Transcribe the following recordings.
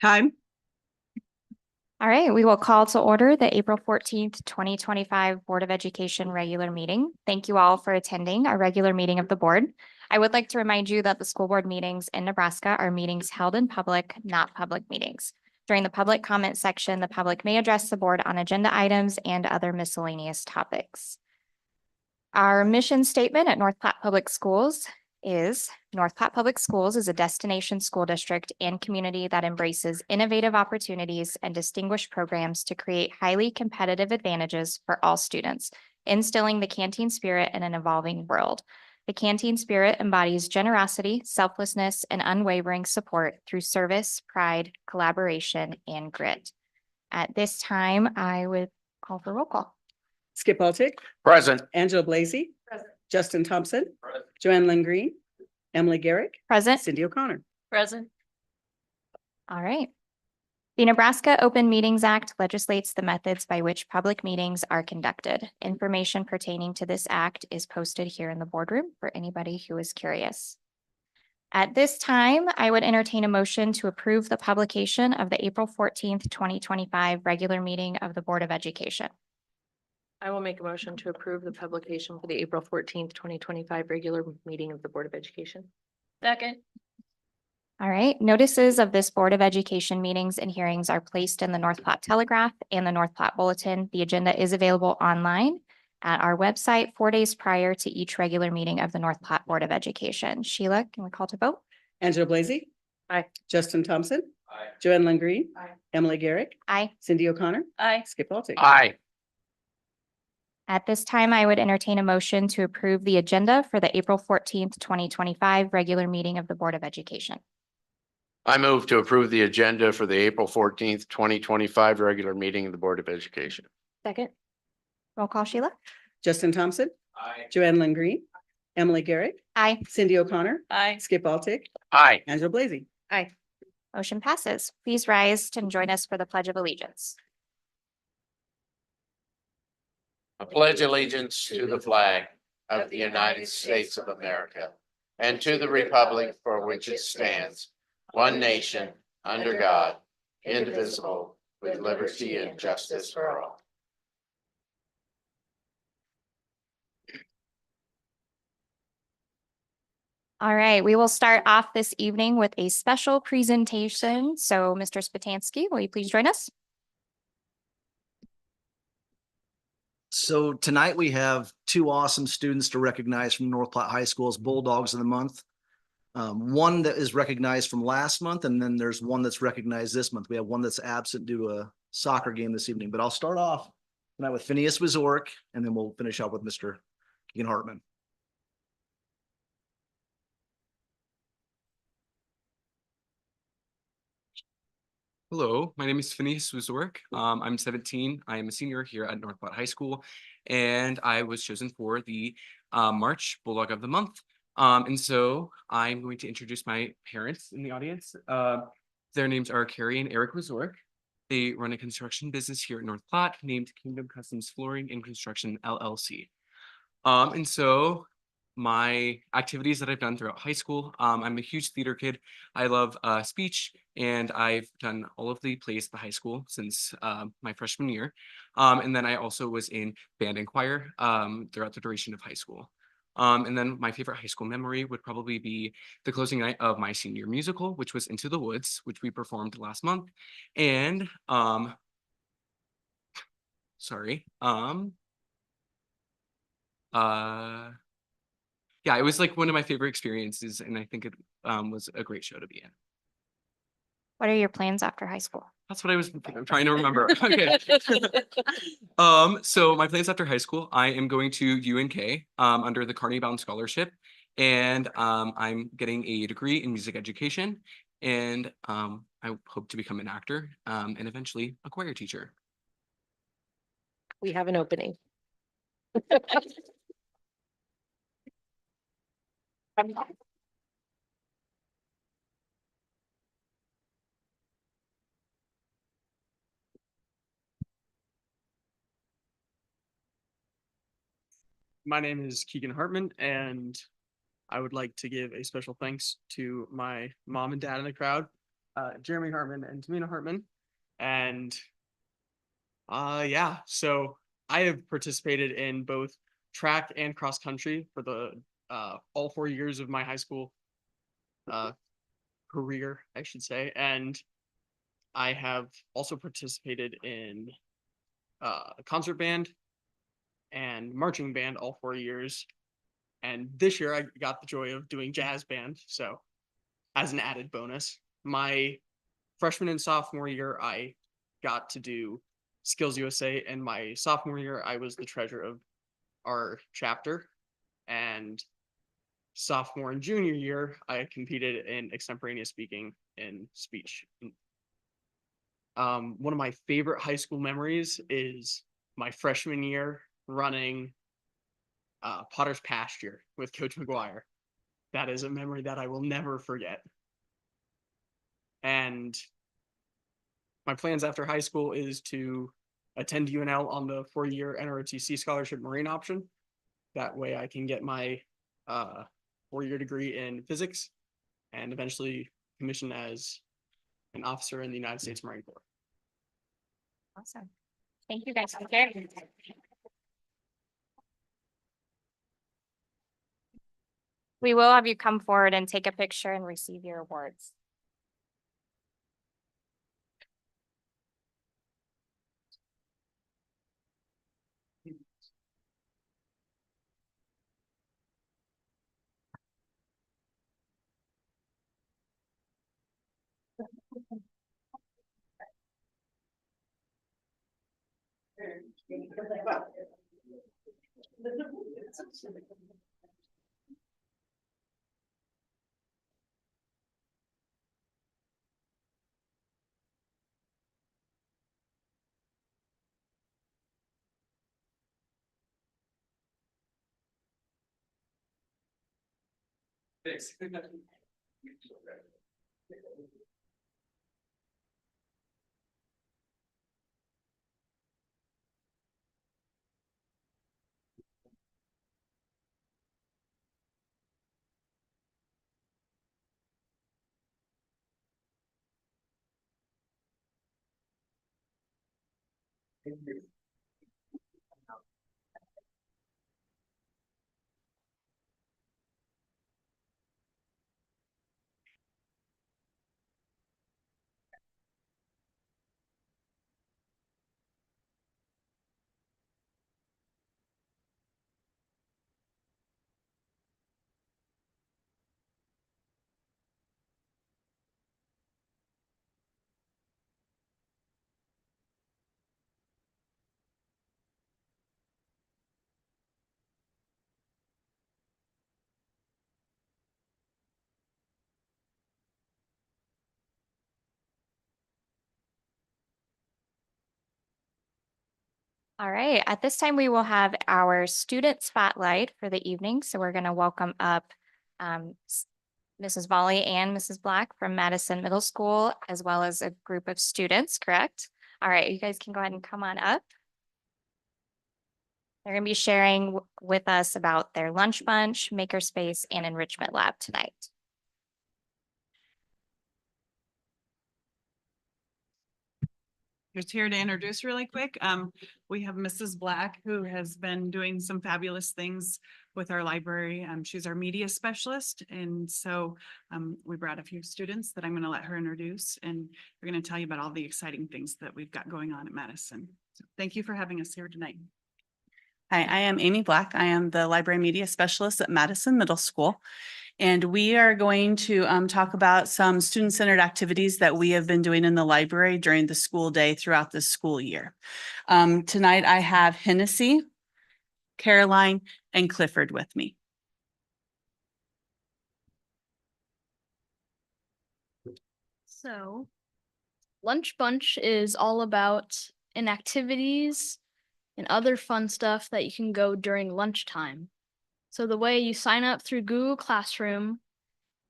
Time. All right, we will call to order the April 14th, 2025 Board of Education regular meeting. Thank you all for attending our regular meeting of the board. I would like to remind you that the school board meetings in Nebraska are meetings held in public, not public meetings. During the public comment section, the public may address the board on agenda items and other miscellaneous topics. Our mission statement at North Platte Public Schools is North Platte Public Schools is a destination school district and community that embraces innovative opportunities and distinguished programs to create highly competitive advantages for all students, instilling the canteen spirit in an evolving world. The canteen spirit embodies generosity, selflessness, and unwavering support through service, pride, collaboration, and grit. At this time, I would call for roll call. Skip Altick. Present. Angela Blasey. Present. Justin Thompson. Present. Joanne Lynn Green. Emily Garrick. Present. Cindy O'Connor. Present. All right. The Nebraska Open Meetings Act legislates the methods by which public meetings are conducted. Information pertaining to this act is posted here in the boardroom for anybody who is curious. At this time, I would entertain a motion to approve the publication of the April 14th, 2025 regular meeting of the Board of Education. I will make a motion to approve the publication for the April 14th, 2025 regular meeting of the Board of Education. Second. All right, notices of this Board of Education meetings and hearings are placed in the North Platte Telegraph and the North Platte Bulletin. The agenda is available online at our website 4 days prior to each regular meeting of the North Platte Board of Education. Sheila, can we call to vote? Angela Blasey. Aye. Justin Thompson. Aye. Joanne Lynn Green. Aye. Emily Garrick. Aye. Cindy O'Connor. Aye. Skip Altick. Aye. At this time, I would entertain a motion to approve the agenda for the April 14th, 2025 regular meeting of the Board of Education. I move to approve the agenda for the April 14th, 2025 regular meeting of the Board of Education. Second. Roll call, Sheila. Justin Thompson. Aye. Joanne Lynn Green. Emily Garrick. Aye. Cindy O'Connor. Aye. Skip Altick. Aye. Angela Blasey. Aye. Motion passes. Please rise and join us for the Pledge of Allegiance. I pledge allegiance to the flag of the United States of America and to the republic for which it stands, one nation, under God, indivisible, with liberty and justice for all. All right, we will start off this evening with a special presentation. So Mr. Spatansky, will you please join us? So tonight we have two awesome students to recognize from North Platte High School's Bulldogs of the Month. One that is recognized from last month, and then there's one that's recognized this month. We have one that's absent due to a soccer game this evening, but I'll start off tonight with Phineas Wizork, and then we'll finish up with Mr. Keegan Hartman. Hello, my name is Phineas Wizork. I'm 17. I am a senior here at North Platte High School, and I was chosen for the March Bulldog of the Month. And so I'm going to introduce my parents in the audience. Their names are Carrie and Eric Wizork. They run a construction business here at North Platte named Kingdom Customs Flooring and Construction LLC. And so my activities that I've done throughout high school. I'm a huge theater kid. I love speech, and I've done all of the plays at the high school since my freshman year. And then I also was in band and choir throughout the duration of high school. And then my favorite high school memory would probably be the closing night of my senior musical, which was Into the Woods, which we performed last month. And yeah, it was like one of my favorite experiences, and I think it was a great show to be in. What are your plans after high school? That's what I'm trying to remember. Okay. So my plans after high school, I am going to UNK under the Carnegie Bound Scholarship, and I'm getting a degree in music education, and I hope to become an actor and eventually a choir teacher. We have an opening. My name is Keegan Hartman, and I would like to give a special thanks to my mom and dad in the crowd. Jeremy Hartman and Tamina Hartman. And yeah, so I have participated in both track and cross country for the all 4 years of my high school career, I should say. And I have also participated in concert band and marching band all 4 years. And this year I got the joy of doing jazz band. So as an added bonus, my freshman and sophomore year, I got to do Skills USA. And my sophomore year, I was the treasurer of our chapter. And sophomore and junior year, I competed in extemporaneous speaking and speech. One of my favorite high school memories is my freshman year running Potter's Pasture with Coach McGuire. That is a memory that I will never forget. And my plans after high school is to attend UNL on the 4-year NROTC scholarship Marine option. That way I can get my 4-year degree in physics and eventually commission as an officer in the United States Marine Corps. Awesome. Thank you guys for sharing. We will have you come forward and take a picture and receive your awards. Thanks. All right, at this time, we will have our student spotlight for the evening. So we're going to welcome up Mrs. Volley and Mrs. Black from Madison Middle School, as well as a group of students, correct? All right, you guys can go ahead and come on up. They're going to be sharing with us about their lunch bunch, makerspace, and enrichment lab tonight. Just here to introduce really quick. We have Mrs. Black, who has been doing some fabulous things with our library. She's our media specialist. And so we brought a few students that I'm going to let her introduce, and we're going to tell you about all the exciting things that we've got going on at Madison. So thank you for having us here tonight. Hi, I am Amy Black. I am the library media specialist at Madison Middle School. And we are going to talk about some student-centered activities that we have been doing in the library during the school day throughout the school year. Tonight I have Hennessy, Caroline, and Clifford with me. So, Lunch Bunch is all about activities and other fun stuff that you can go during lunchtime. So the way you sign up through Google Classroom,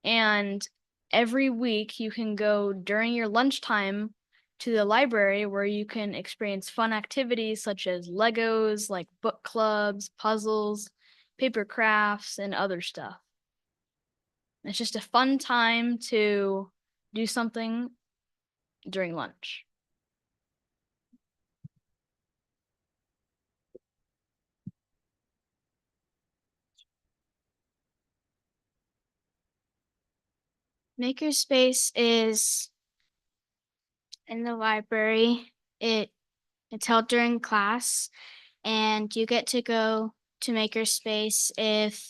and every week you can go during your lunchtime to the library where you can experience fun activities such as Legos, like book clubs, puzzles, paper crafts, and other stuff. It's just a fun time to do something during lunch. Makerspace is in the library. It's held during class, and you get to go to Makerspace if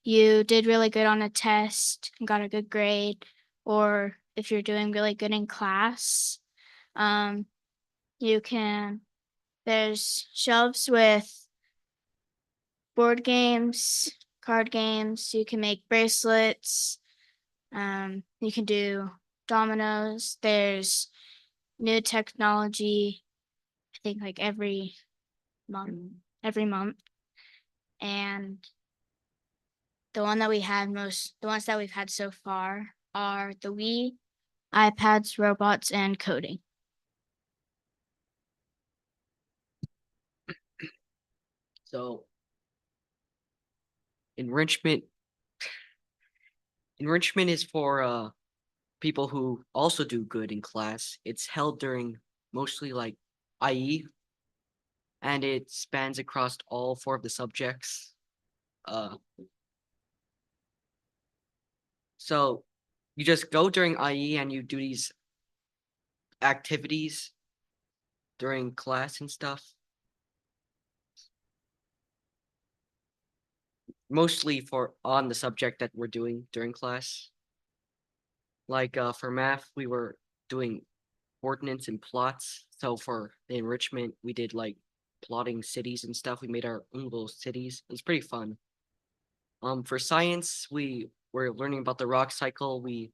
you did really good on a test and got a good grade, or if you're doing really good in class. You can, there's shelves with board games, card games. You can make bracelets. You can do dominoes. There's new technology, I think like every month. And the ones that we've had so far are the Wii, iPads, robots, and coding. So enrichment is for people who also do good in class. It's held during mostly like IE, and it spans across all 4 of the subjects. So you just go during IE and you do these activities during class and stuff. Mostly for on the subject that we're doing during class. Like for math, we were doing ordinance and plots. So for the enrichment, we did like plotting cities and stuff. We made our own little cities. It was pretty fun. For science, we were learning about the rock cycle. We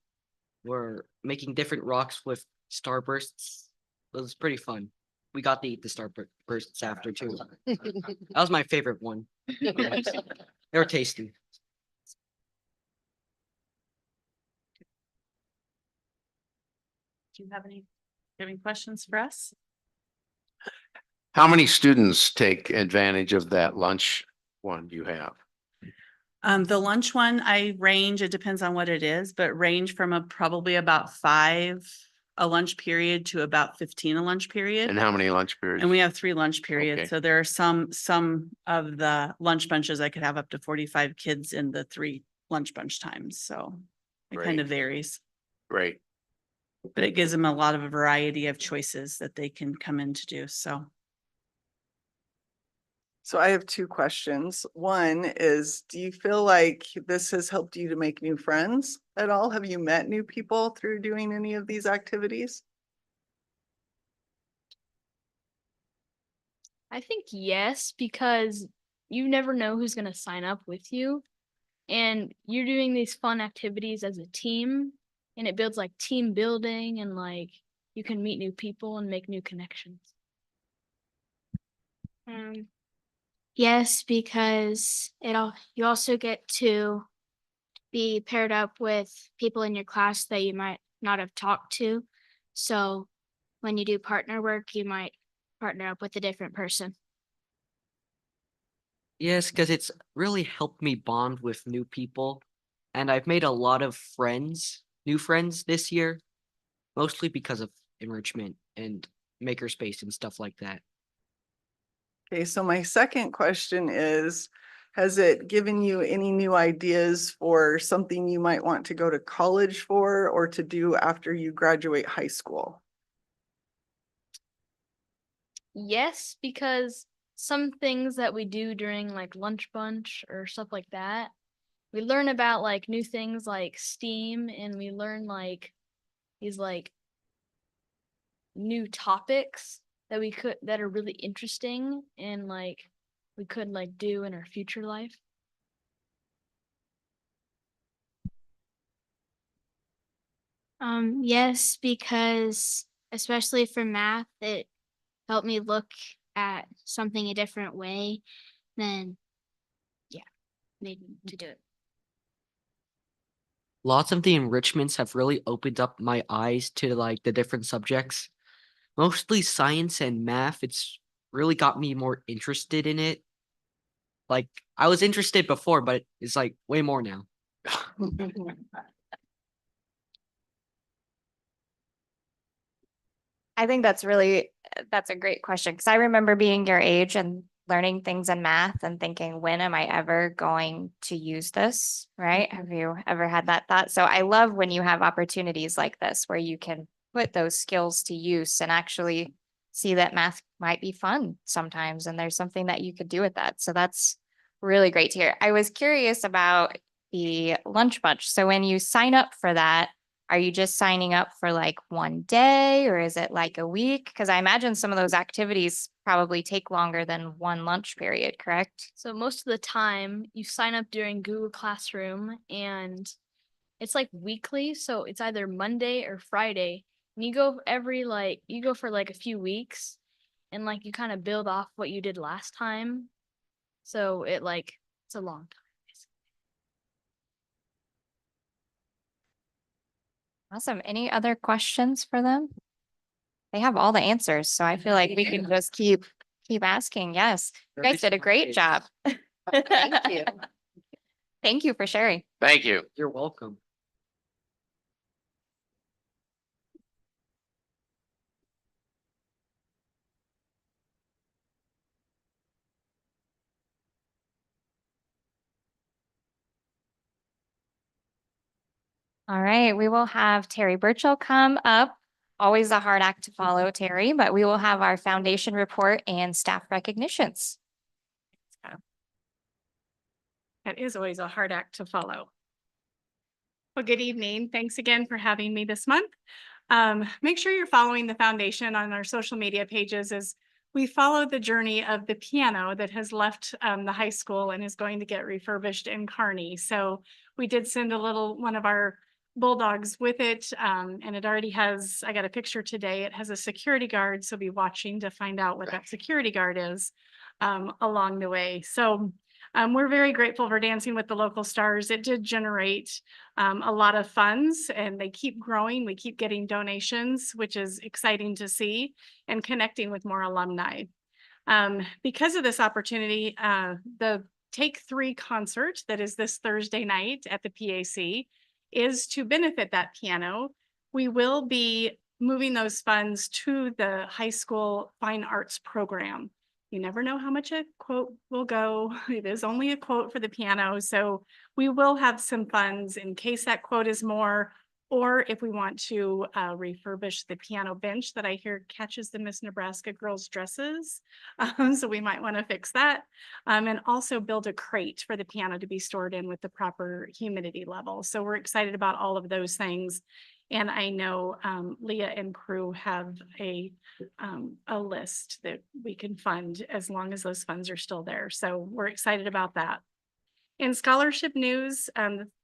were making different rocks with starbursts. It was pretty fun. We got to eat the starbursts after too. That was my favorite one. They were tasty. Do you have any questions for us? How many students take advantage of that lunch one you have? The lunch one, it depends on what it is, but range from probably about 5 a lunch period to about 15 a lunch period. And how many lunch periods? And we have 3 lunch periods. Okay. So there are some of the lunch bunches, I could have up to 45 kids in the 3 lunch bunch times. So it kind Great. of varies, Great. but it gives them a lot of a variety of choices that they can come in to do. So I have 2 questions. One is, do you feel like this has helped you to make new friends at all? Have you met new people through doing any of these activities? I think yes, because you never know who's going to sign up with you. And you're doing these fun activities as a team, and it builds like team building, and like you can meet new people and make new connections. Yes, because you also get to be paired up with people in your class that you might not have talked to. So when you do partner work, you might partner up with a different person. Yes, because it's really helped me bond with new people. And I've made a lot of new friends this year, mostly because of enrichment and makerspace and stuff like that. Okay, so my second question is, has it given you any new ideas for something you might want to go to college for or to do after you graduate high school? Yes, because some things that we do during like lunch bunch or stuff like that, we learn about like new things like STEAM, and we learn like these like new topics that are really interesting and like we could like do in our future life. Yes, because especially for math, it helped me look at something a different way. Then, yeah, made me to do it. Lots of the enrichments have really opened up my eyes to like the different subjects. Mostly science and math. It's really got me more interested in it. Like I was interested before, but it's like way more now. I think that's a great question, because I remember being your age and learning things in math and thinking, when am I ever going to use this? Right? Have you ever had that thought? So I love when you have opportunities like this where you can put those skills to use and actually see that math might be fun sometimes, and there's something that you could do with that. So that's really great to hear. I was curious about the lunch bunch. So when you sign up for that, are you just signing up for like one day, or is it like a week? Because I imagine some of those activities probably take longer than one lunch period, correct? So most of the time you sign up during Google Classroom and it's like weekly. So it's either Monday or Friday. And you go you go for like a few weeks and like you kind of build off what you did last time. So it's a long time. Awesome. Any other questions for them? They have all the answers, so I feel like we can just keep asking. Yes, you guys did a great job. Thank you. Thank you for sharing. Thank you. You're welcome. All right, we will have Terry Burchell come up. Always a hard act to follow, Terry, but we will have our foundation report and staff recognitions. That is always a hard act to follow. Well, good evening. Thanks again for having me this month. Make sure you're following the foundation on our social media pages as we follow the journey of the piano that has left the high school and is going to get refurbished in Kearney. So we did send one of our bulldogs with it, and it already has, I got a picture today, it has a security guard, so be watching to find out what that security guard is along the way. So we're very grateful for Dancing with the Local Stars. It did generate a lot of funds, and they keep growing. We keep getting donations, which is exciting to see, and connecting with more alumni. Because of this opportunity, the Take 3 concert that is this Thursday night at the PAC is to benefit that piano. We will be moving those funds to the high school fine arts program. You never know how much a quote will go. It is only a quote for the piano. So we will have some funds in case that quote is more, or if we want to refurbish the piano bench that I hear catches the Miss Nebraska girls' dresses. So we might want to fix that. And also build a crate for the piano to be stored in with the proper humidity level. So we're excited about all of those things. And I know Leah and crew have a list that we can fund as long as those funds are still there. So we're excited about that. In scholarship news,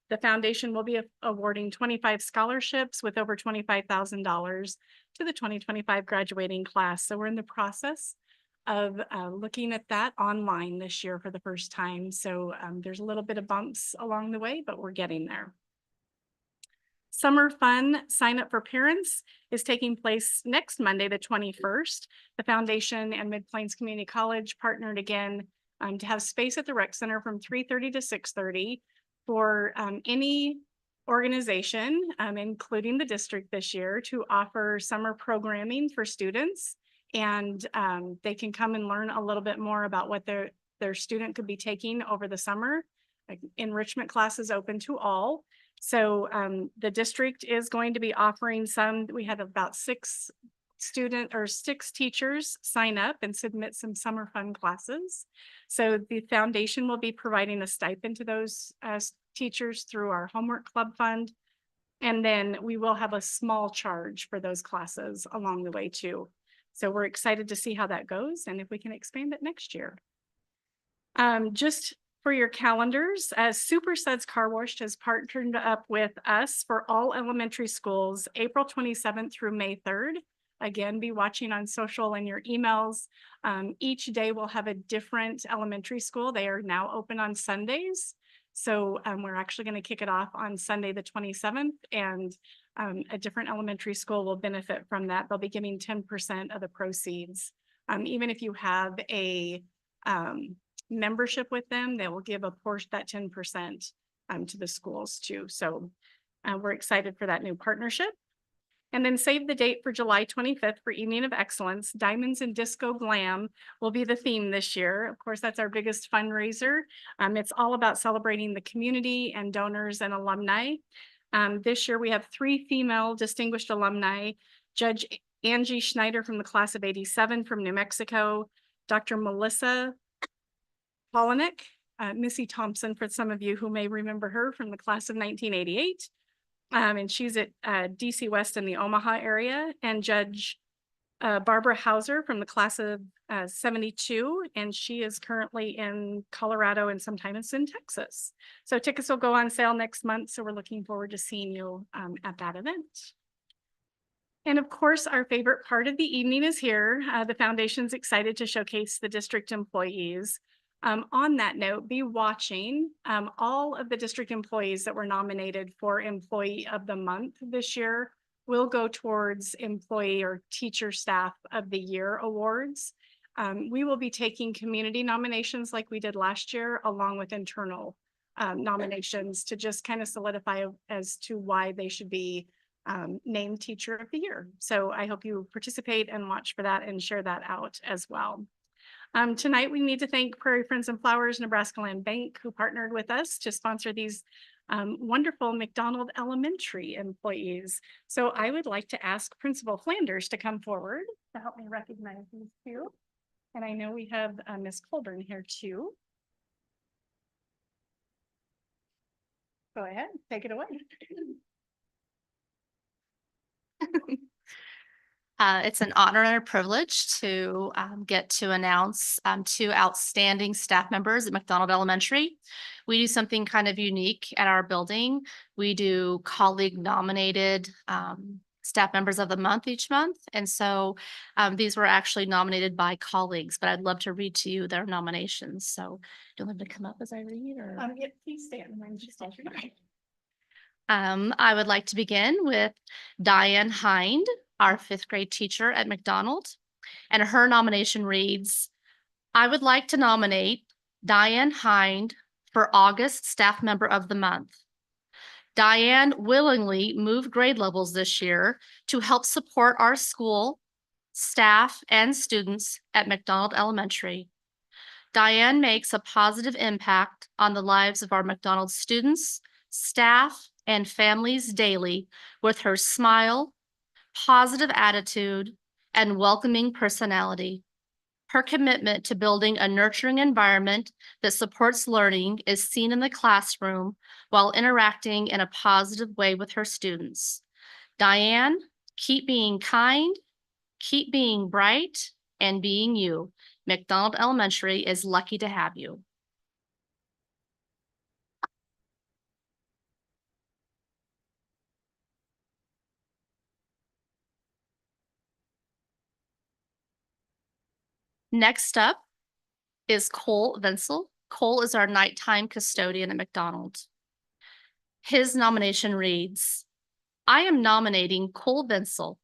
the foundation will be awarding 25 scholarships with over $25,000 to the 2025 graduating class. So we're in the process of looking at that online this year for the first time. So there's a little bit of bumps along the way, but we're getting there. Summer Fun sign up for parents is taking place next Monday, the 21st. The foundation and Mid-Plains Community College partnered again to have space at the rec center from 3:30 to 6:30 for any organization, including the district this year, to offer summer programming for students. And they can come and learn a little bit more about what their student could be taking over the summer. Like enrichment classes open to all. So the district is going to be offering some. We had about 6 teachers sign up and submit some summer fun classes. So the foundation will be providing a stipend to those teachers through our homework club fund. And then we will have a small charge for those classes along the way too. So we're excited to see how that goes and if we can expand it next year. Just for your calendars, Super Suds Car Wash has partnered up with us for all elementary schools, April 27th through May 3rd. Again, be watching on social and your emails. Each day we'll have a different elementary school. They are now open on Sundays. So we're actually going to kick it off on Sunday, the 27th, and a different elementary school will benefit from that. They'll be giving 10% of the proceeds. Even if you have a membership with them, they will give a portion, that 10% to the schools too. So we're excited for that new partnership. And then save the date for July 25th for Evening of Excellence. Diamonds and Disco Glam will be the theme this year. Of course, that's our biggest fundraiser. It's all about celebrating the community and donors and alumni. This year we have 3 female distinguished alumni, Judge Angie Schneider from the class of 87 from New Mexico, Dr. Melissa Polinick, Missy Thompson, for some of you who may remember her from the class of 1988. And she's at DC West in the Omaha area, and Judge Barbara Hauser from the class of 72, and she is currently in Colorado and sometimes in Texas. So tickets will go on sale next month, so we're looking forward to seeing you at that event. And of course, our favorite part of the evening is here. The foundation's excited to showcase the district employees. On that note, be watching. All of the district employees that were nominated for Employee of the Month this year will go towards Employee or Teacher Staff of the Year awards. We will be taking community nominations like we did last year, along with internal nominations to just kind of solidify as to why they should be named Teacher of the Year. So I hope you participate and watch for that and share that out as well. Tonight, we need to thank Prairie Friends and Flowers Nebraska Land Bank, who partnered with us to sponsor these wonderful McDonald Elementary employees. So I would like to ask Principal Flanders to come forward to help me recognize these two. And I know we have Ms. Colburn here too. Go ahead, take it away. It's an honor and a privilege to get to announce 2 outstanding staff members at McDonald Elementary. We do something kind of unique at our building. We do colleague nominated staff members of the month each month. And so these were actually nominated by colleagues, but I'd love to read to you their nominations. So do you want them to come up as I read or? Yeah, please stand. I would like to begin with Diane Hind, our 5th grade teacher at McDonald. And her nomination reads, I would like to nominate Diane Hind for August Staff Member of the Month. Diane willingly moved grade levels this year to help support our school, staff, and students at McDonald Elementary. Diane makes a positive impact on the lives of our McDonald students, staff, and families daily with her smile, positive attitude, and welcoming personality. Her commitment to building a nurturing environment that supports learning is seen in the classroom while interacting in a positive way with her students. Diane, keep being kind, keep being bright, and being you. McDonald Elementary is lucky to have you. Next up is Cole Venzel. Cole is our nighttime custodian at McDonald. His nomination reads, I am nominating Cole Venzel.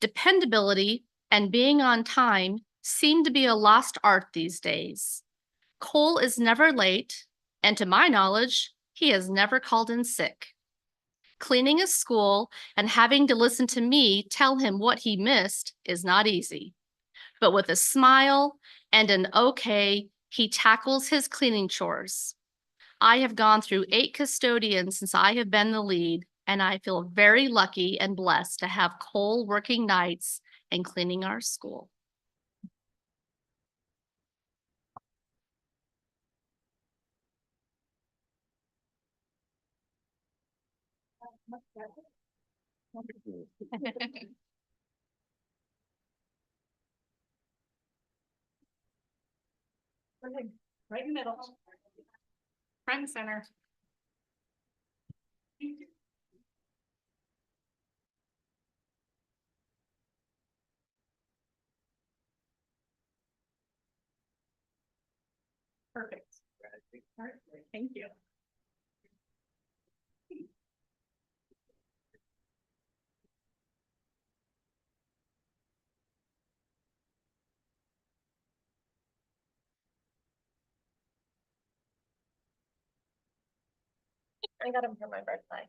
Dependability and being on time seem to be a lost art these days. Cole is never late, and to my knowledge, he has never called in sick. Cleaning a school and having to listen to me tell him what he missed is not easy. But with a smile and an okay, he tackles his cleaning chores. I have gone through 8 custodians since I have been the lead, and I feel very lucky and blessed to have Cole working nights and cleaning our school. Right in the middle. Front and center. Perfect. All right, thank you. I got him for my birthday.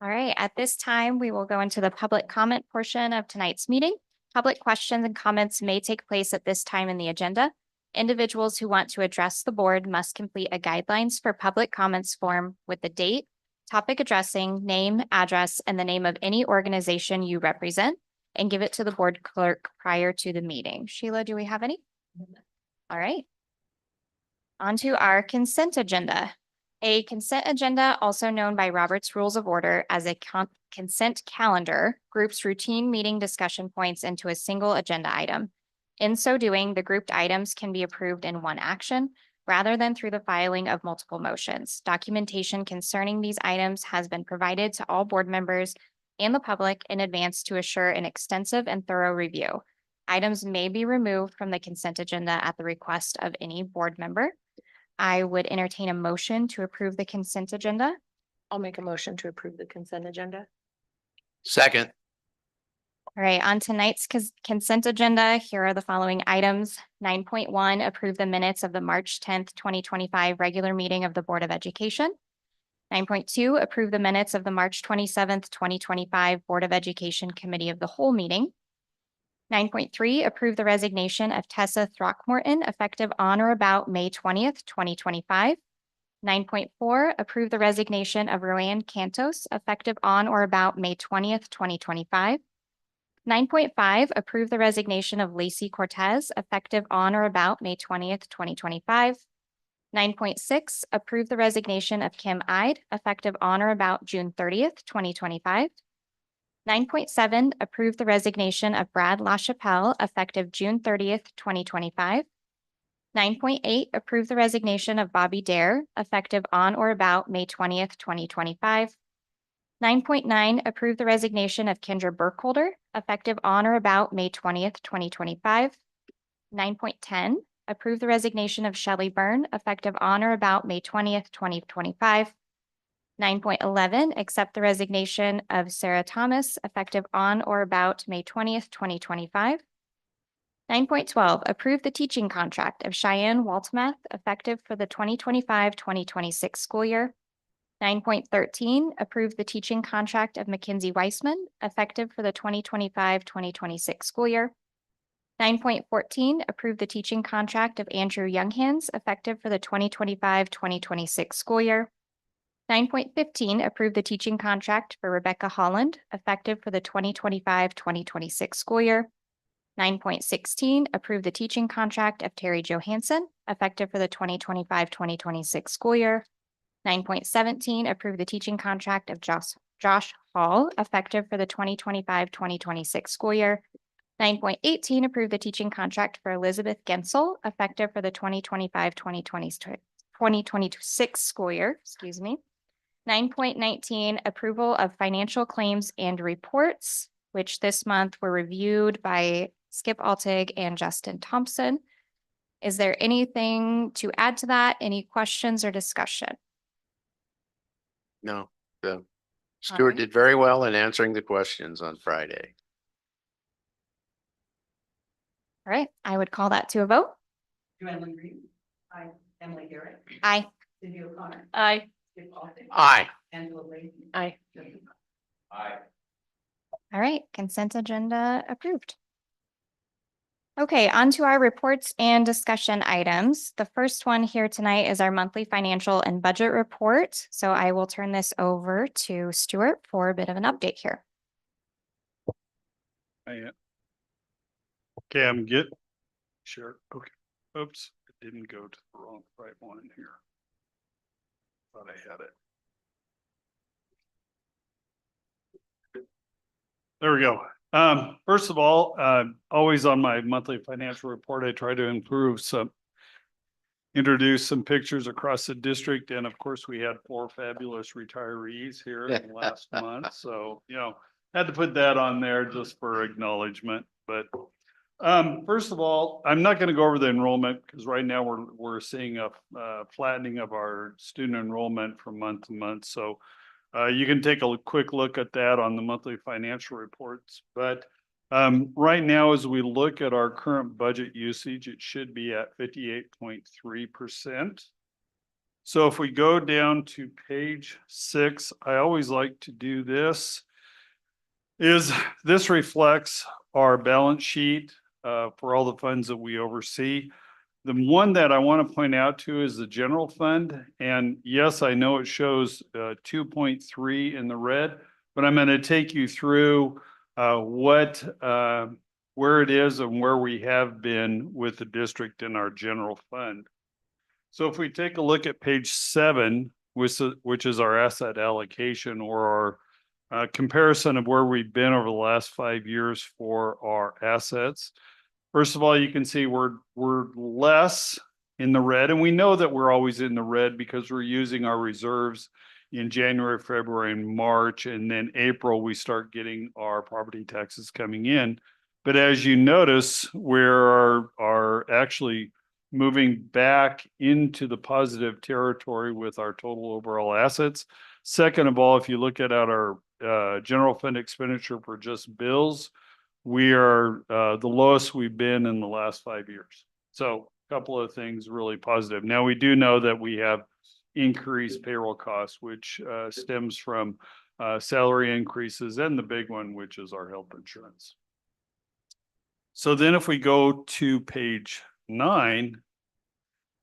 All right, at this time, we will go into the public comment portion of tonight's meeting. Public questions and comments may take place at this time in the agenda. Individuals who want to address the board must complete a guidelines for public comments form with the date, topic addressing, name, address, and the name of any organization you represent, and give it to the board clerk prior to the meeting. Sheila, do we have any? All right. On to our consent agenda. A consent agenda, also known by Robert's Rules of Order as a consent calendar, groups routine meeting discussion points into a single agenda item. In so doing, the grouped items can be approved in one action rather than through the filing of multiple motions. Documentation concerning these items has been provided to all board members and the public in advance to assure an extensive and thorough review. Items may be removed from the consent agenda at the request of any board member. I would entertain a motion to approve the consent agenda. I'll make a motion to approve the consent agenda. Second. All right, on tonight's consent agenda, here are the following items. 9.1, approve the minutes of the March 10th, 2025 regular meeting of the Board of Education. 9.2, approve the minutes of the March 27th, 2025 Board of Education Committee of the Whole meeting. 9.3, approve the resignation of Tessa Throckmorton effective on or about May 20th, 2025. 9.4, approve the resignation of Roanne Cantos effective on or about May 20th, 2025. 9.5, approve the resignation of Lacey Cortez effective on or about May 20th, 2025. 9.6, approve the resignation of Kim Ide effective on or about June 30th, 2025. 9.7, approve the resignation of Brad LaChapelle effective June 30th, 2025. 9.8, approve the resignation of Bobby Dare effective on or about May 20th, 2025. 9.9, approve the resignation of Kendra Burkholder effective on or about May 20th, 2025. 9.10, approve the resignation of Shelley Byrne effective on or about May 20th, 2025. 9.11, accept the resignation of Sarah Thomas effective on or about May 20th, 2025. 9.12, approve the teaching contract of Cheyenne Waltmath effective for the 2025-2026 school year. 9.13, approve the teaching contract of Mackenzie Weissman effective for the 2025-2026 school year. 9.14, approve the teaching contract of Andrew Younghans effective for the 2025-2026 school year. 9.15, approve the teaching contract for Rebecca Holland effective for the 2025-2026 school year. 9.16, approve the teaching contract of Terry Johansson effective for the 2025-2026 school year. 9.17, approve the teaching contract of Josh Hall effective for the 2025-2026 school year. 9.18, approve the teaching contract for Elizabeth Gensel effective for the 2025-2026 school year. Excuse me. 9.19, approval of financial claims and reports, which this month were reviewed by Skip Altig and Justin Thompson. Is there anything to add to that? Any questions or discussion? No, Stuart did very well in answering the questions on Friday. All right, I would call that to a vote. Joanne Green. Aye. Emily Garrett. Aye. Cindy O'Connor. Aye. Skip Altig. Aye. Angela Lacey. Aye. Aye. All right, consent agenda approved. Okay, on to our reports and discussion items. The first one here tonight is our monthly financial and budget report. So I will turn this over to Stuart for a bit of an update here. Okay, I'm good. Sure. Okay. Oops, it didn't go to the right one in here. Thought I had it. There we go. First of all, always on my monthly financial report, I try to introduce some pictures across the district. And of course, we had 4 fabulous retirees here in the last month. So, had to put that on there just for acknowledgement. But first of all, I'm not going to go over the enrollment because right now we're seeing a flattening of our student enrollment from month to month. So you can take a quick look at that on the monthly financial reports. But Right now, as we look at our current budget usage, it should be at 58.3%. So if we go down to page 6, I always like to do this. This reflects our balance sheet for all the funds that we oversee. The one that I want to point out to is the general fund. And yes, I know it shows 2.3 in the red, but I'm going to take you through where it is and where we have been with the district in our general fund. So if we take a look at page 7, which is our asset allocation or our comparison of where we've been over the last 5 years for our assets. First of all, you can see we're less in the red, and we know that we're always in the red because we're using our reserves in January, February, and March, and then April, we start getting our property taxes coming in. But as you notice, we are actually moving back into the positive territory with our total overall assets. Second of all, if you look at our general fund expenditure for just bills, we are the lowest we've been in the last 5 years. So a couple of things really positive. Now, we do know that we have increased payroll costs, which stems from salary increases, and the big one, which is our health insurance. So then if we go to page 9,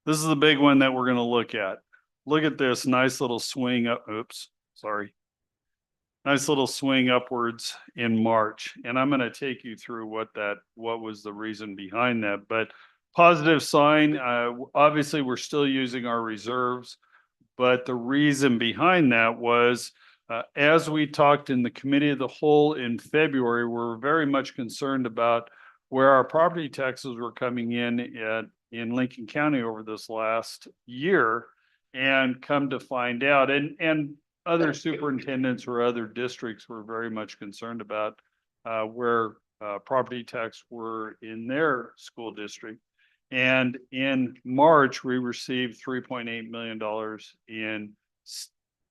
this is the big one that we're going to look at. Look at this nice little swing up. Oops, sorry. Nice little swing upwards in March. And I'm going to take you through what was the reason behind that. But positive sign, obviously we're still using our reserves, but the reason behind that was as we talked in the committee of the whole in February, we're very much concerned about where our property taxes were coming in Lincoln County over this last year, and come to find out, and other superintendents or other districts were very much concerned about where property tax were in their school district. And in March, we received $3.8 million in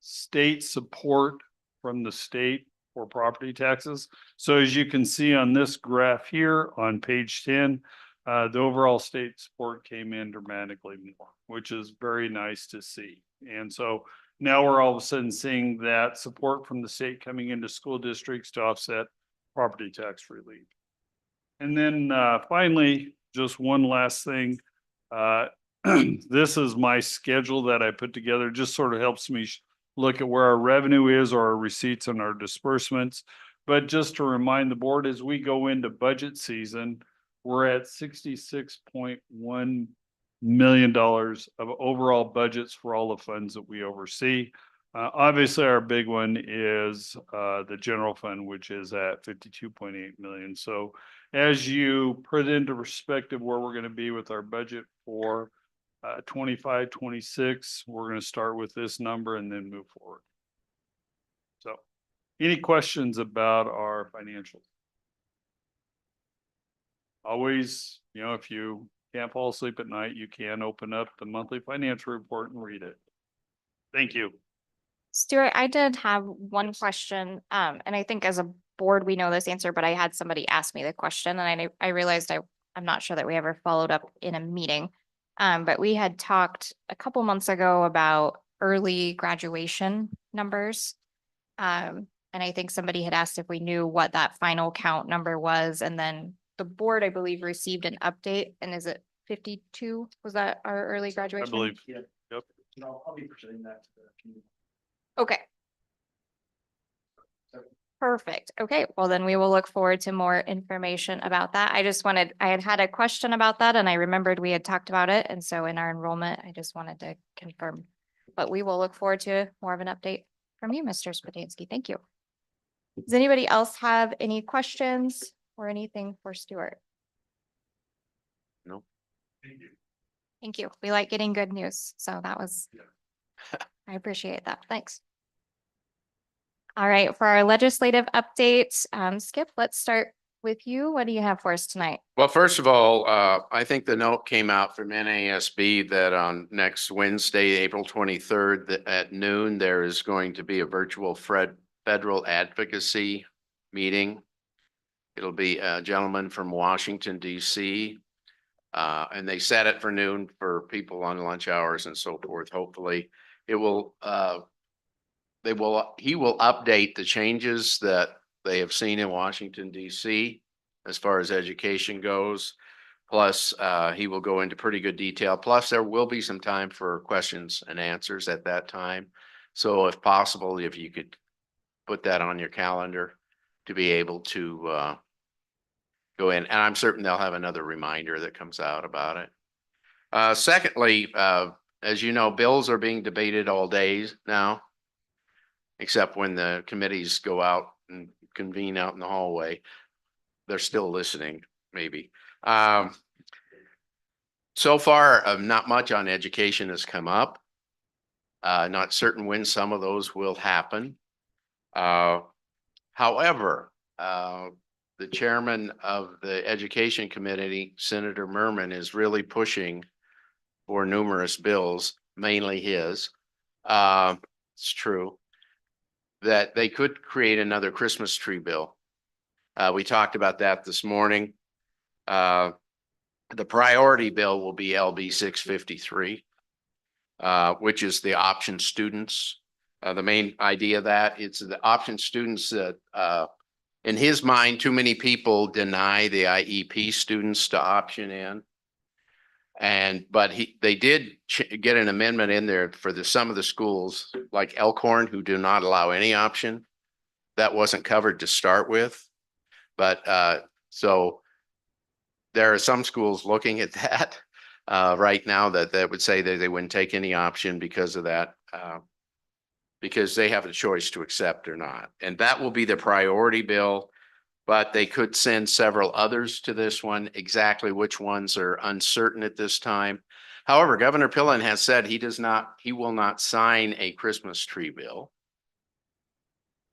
state support from the state for property taxes. So as you can see on this graph here on page 10, the overall state support came in dramatically more, which is very nice to see. And so now we're all of a sudden seeing that support from the state coming into school districts to offset property tax relief. And then finally, just one last thing. This is my schedule that I put together, just sort of helps me look at where our revenue is or our receipts and our disbursements. But just to remind the board, as we go into budget season, we're at $66.1 million of overall budgets for all the funds that we oversee. Obviously, our big one is the general fund, which is at 52.8 million. So as you put into perspective where we're going to be with our budget for 25, 26, we're going to start with this number and then move forward. So any questions about our financials? Always, if you can't fall asleep at night, you can open up the monthly financial report and read it. Thank you. Stuart, I did have one question, and I think as a board, we know this answer, but I had somebody ask me the question, and I realized I'm not sure that we ever followed up in a meeting. But we had talked a couple months ago about early graduation numbers. And I think somebody had asked if we knew what that final count number was, and then the board, I believe, received an update. And is it 52? Was that our early graduation? I believe. Yeah. Yep. I'll be presenting that to the community. Okay. Perfect. Okay, well then we will look forward to more information about that. I had a question about that and I remembered we had talked about it. And so in our enrollment, I just wanted to confirm. But we will look forward to more of an update from you, Mr. Spadansky. Thank you. Does anybody else have any questions or anything for Stuart? No. Thank you. We like getting good news. So that was, I appreciate that. Thanks. All right, for our legislative updates, Skip, let's start with you. What do you have for us tonight? Well, first of all, I think the note came out from NASB that on next Wednesday, April 23rd at noon, there is going to be a virtual federal advocacy meeting. It'll be a gentleman from Washington, DC. And they set it for noon for people on lunch hours and so forth. Hopefully it will, he will update the changes that they have seen in Washington, DC as far as education goes. Plus, he will go into pretty good detail. Plus, there will be some time for questions and answers at that time. So if possible, if you could put that on your calendar to be able to go in, and I'm certain they'll have another reminder that comes out about it. Secondly, as you know, bills are being debated all days now, except when the committees go out and convene out in the hallway. They're still listening, maybe. So far, not much on education has come up. Not certain when some of those will happen. However, the chairman of the Education Committee, Senator Merman, is really pushing for numerous bills, mainly his. It's true that they could create another Christmas tree bill. We talked about that this morning. The priority bill will be LB 653, which is the option students. The main idea of that, it's the option students that in his mind, too many people deny the IEP students to option in. But they did get an amendment in there for some of the schools like Elkhorn, who do not allow any option. That wasn't covered to start with. But so there are some schools looking at that right now that would say that they wouldn't take any option because of that. Because they have a choice to accept or not. And that will be the priority bill, but they could send several others to this one. Exactly which ones are uncertain at this time. However, Governor Pillen has said he will not sign a Christmas tree bill.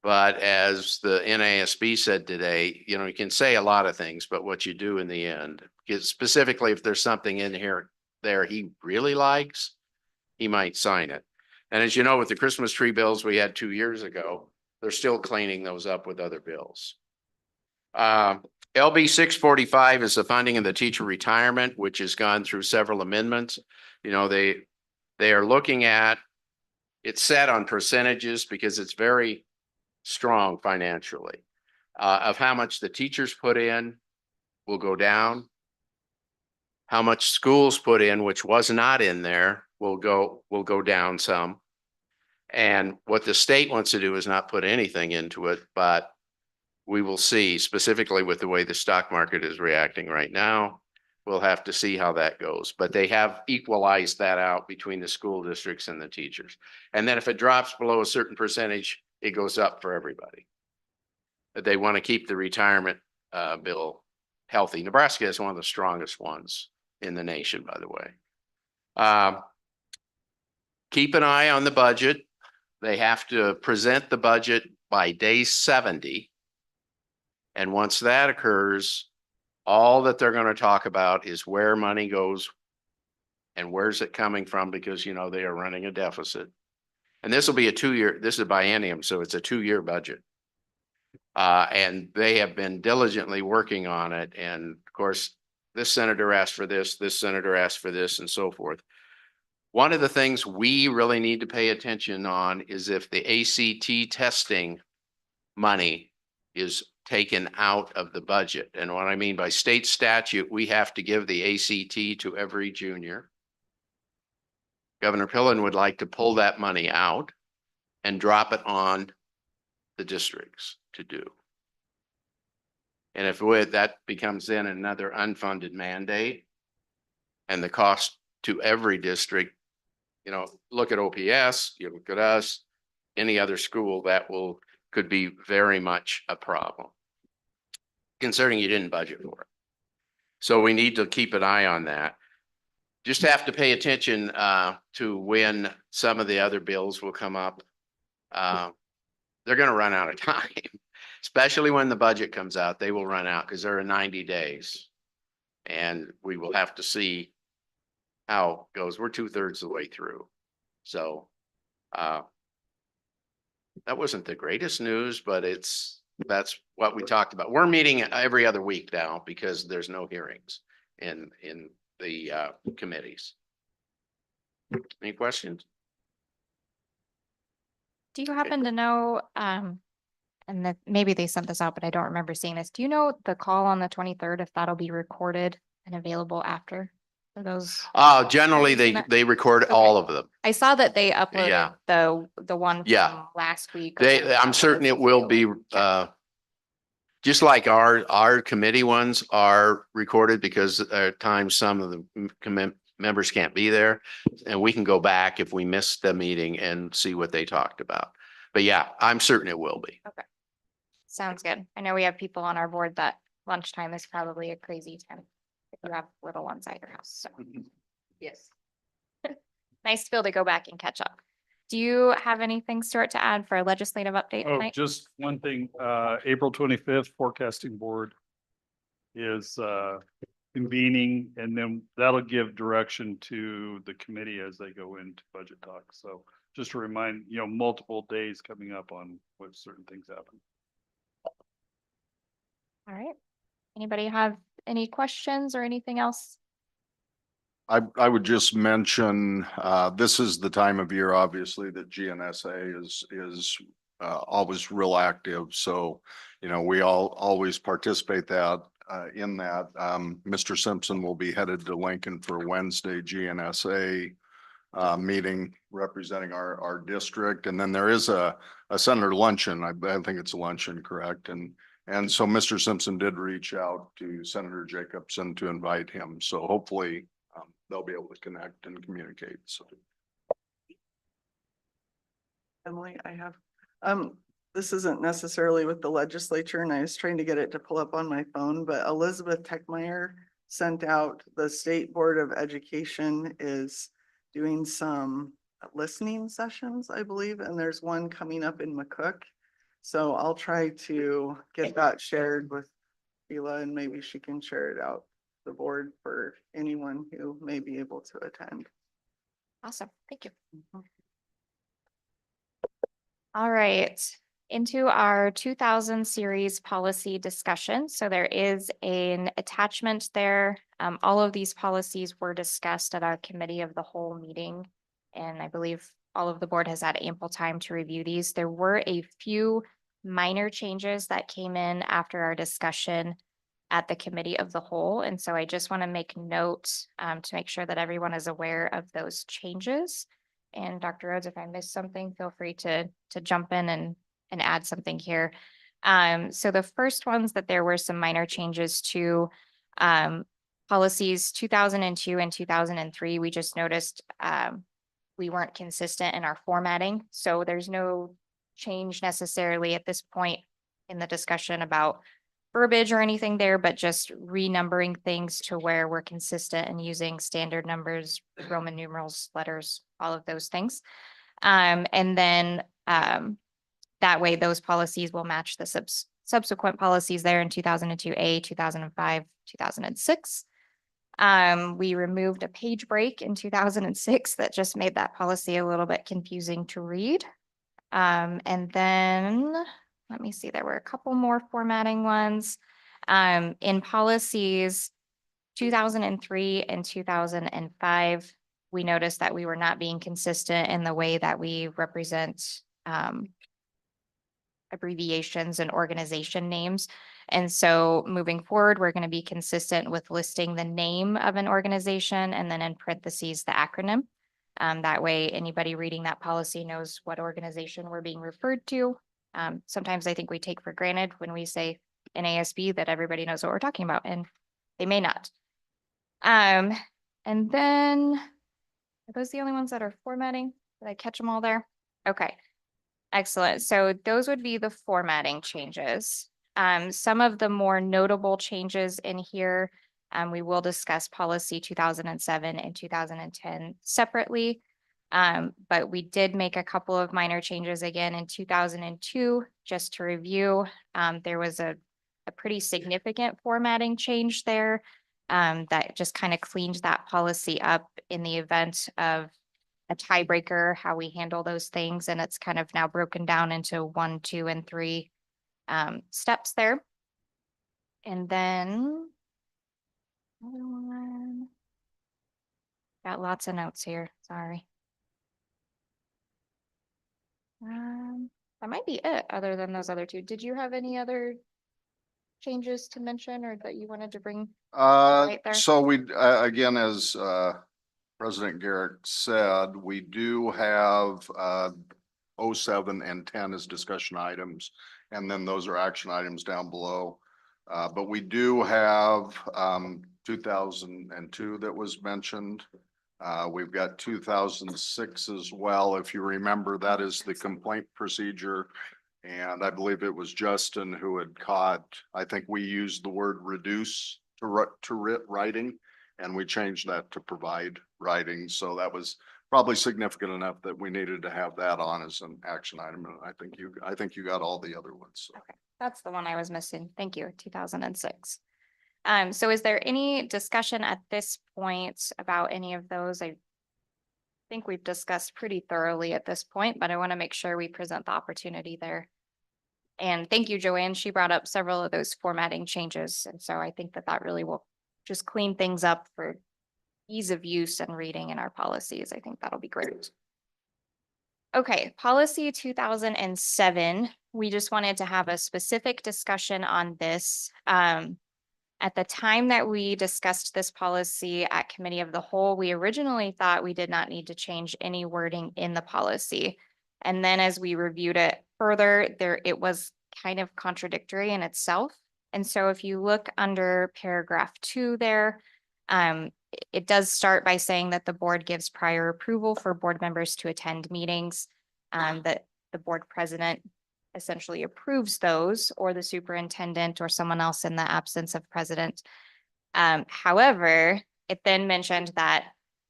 But as the NASB said today, you can say a lot of things, but what you do in the end, specifically if there's something in here there he really likes, he might sign it. And as you know, with the Christmas tree bills we had 2 years ago, they're still cleaning those up with other bills. LB 645 is the funding of the teacher retirement, which has gone through several amendments. They are looking at, it's set on percentages because it's very strong financially, of how much the teachers put in will go down. How much schools put in, which was not in there, will go down some. And what the state wants to do is not put anything into it, but we will see, specifically with the way the stock market is reacting right now. We'll have to see how that goes, but they have equalized that out between the school districts and the teachers. And then if it drops below a certain percentage, it goes up for everybody. But they want to keep the retirement bill healthy. Nebraska is one of the strongest ones in the nation, by the way. Keep an eye on the budget. They have to present the budget by day 70. And once that occurs, all that they're going to talk about is where money goes and where's it coming from, because they are running a deficit. And this will be this is a biennium, so it's a 2-year budget. And they have been diligently working on it. And of course, this senator asked for this senator asked for this, and so forth. One of the things we really need to pay attention on is if the ACT testing money is taken out of the budget. And what I mean by state statute, we have to give the ACT to every junior. Governor Pillen would like to pull that money out and drop it on the districts to do. And if that becomes then another unfunded mandate, and the cost to every district, look at OPS, you look at us, any other school, that could be very much a problem, considering you didn't budget for it. So we need to keep an eye on that. Just have to pay attention to when some of the other bills will come up. They're going to run out of time, especially when the budget comes out. They will run out because there are 90 days, and we will have to see how it goes. We're 2/3 of the way through. So that wasn't the greatest news, but it's That's what we talked about. We're meeting every other week now because there's no hearings in the committees. Any questions? Do you happen to know, and that maybe they sent this out, but I don't remember seeing this. Do you know the call on the 23rd, if that'll be recorded and available after for those? Generally, Have you seen they record Okay. all of them. I saw that they uploaded Yeah. the one Yeah. from last week. or something. I'm certain it will be, just like our committee ones are recorded because at times some of the members can't be there. And we can go back if we missed the meeting and see what they talked about. But yeah, I'm certain it will be. Okay. Sounds good. I know we have people on our board that lunchtime is probably a crazy time if you have little ones at your house. So Yes. nice to be able to go back and catch up. Do you have anything, Stuart, to add for a legislative update Oh, tonight? just one thing, April 25th Forecasting Board is convening, and then that'll give direction to the committee as they go into budget talk. So just to remind, multiple days coming up on what certain things happen. All right. Anybody have any questions or anything else? I would just mention, this is the time of year, obviously, that GNSA is always real active. So, we all always participate in that. Mr. Simpson will be headed to Lincoln for Wednesday GNSA meeting representing our district. And then there is a senator luncheon. I think it's a luncheon, correct? And so Mr. Simpson did reach out to Senator Jacobson to invite him. So hopefully they'll be able to connect and communicate. So. Emily, I have, this isn't necessarily with the legislature, and I was trying to get it to pull up on my phone, but Elizabeth Techmeyer sent out, the State Board of Education is doing some listening sessions, I believe, and there's one coming up in McCook. So I'll try to get that shared with Sheila, and maybe she can share it out the board for anyone who may be able to attend. Awesome. Thank you. All right. Into our 2000 series policy discussion. So there is an attachment there. All of these policies were discussed at our committee of the whole meeting. And I believe all of the board has had ample time to review these. There were a few minor changes that came in after our discussion at the committee of the whole. And so I just want to make note to make sure that everyone is aware of those changes. And Dr. Rhodes, if I missed something, feel free to jump in and add something here. So the first ones that there were some minor changes to policies 2002 and 2003, we just noticed we weren't consistent in our formatting. So there's no change necessarily at this point in the discussion about verbiage or anything there, but just renumbering things to where we're consistent and using standard numbers, Roman numerals, letters, all of those things. And then that way those policies will match the subsequent policies there in 2002A, 2005, 2006. We removed a page break in 2006 that just made that policy a little bit confusing to read. And then let me see, there were a couple more formatting ones. In policies 2003 and 2005, we noticed that we were not being consistent in the way that we represent abbreviations and organization names. And so moving forward, we're going to be consistent with listing the name of an organization and then in parentheses, the acronym. That way, anybody reading that policy knows what organization we're being referred to. Sometimes I think we take for granted when we say NASB that everybody knows what we're talking about, and they may not. And then, are those the only ones that are formatting? Did I catch them all there? Okay, excellent. So those would be the formatting changes. Some of the more notable changes in here, we will discuss policy 2007 and 2010 separately. But we did make a couple of minor changes again in 2002, just to review. There was a pretty significant formatting change there that just kind of cleaned that policy up in the event of a tiebreaker, how we handle those things. And it's kind of now broken down into 1, 2, and 3 steps there. And then another one. Got lots of notes here, sorry. That might be it, other than those other two. Did you have any other changes to mention or that you wanted to bring? Right there. So we, again, as, President Garrick said, we do have, 07 and 10 as discussion items. And then those are action items down below. But we do have, 2002 that was mentioned. We've got 2006 as well. If you remember, that is the complaint procedure. And I believe it was Justin who had caught, I think we used the word reduce to writing, and we changed that to provide writing. So that was probably significant enough that we needed to have that on as an action item. And I think you got all the other ones. So. Okay, that's the one I was missing. Thank you, 2006. So is there any discussion at this point about any of those? I think we've discussed pretty thoroughly at this point, but I want to make sure we present the opportunity there. And thank you, Joanne. She brought up several of those formatting changes. And so I think that that really will just clean things up for ease of use and reading in our policies. I think that'll be great. Okay, policy 2007. We just wanted to have a specific discussion on this. At the time that we discussed this policy at committee of the whole, we originally thought we did not need to change any wording in the policy. And then as we reviewed it further, it was kind of contradictory in itself. And so if you look under paragraph 2 there, it does start by saying that the board gives prior approval for board members to attend meetings, that the board president essentially approves those, or the superintendent or someone else in the absence of president. However, it then mentioned that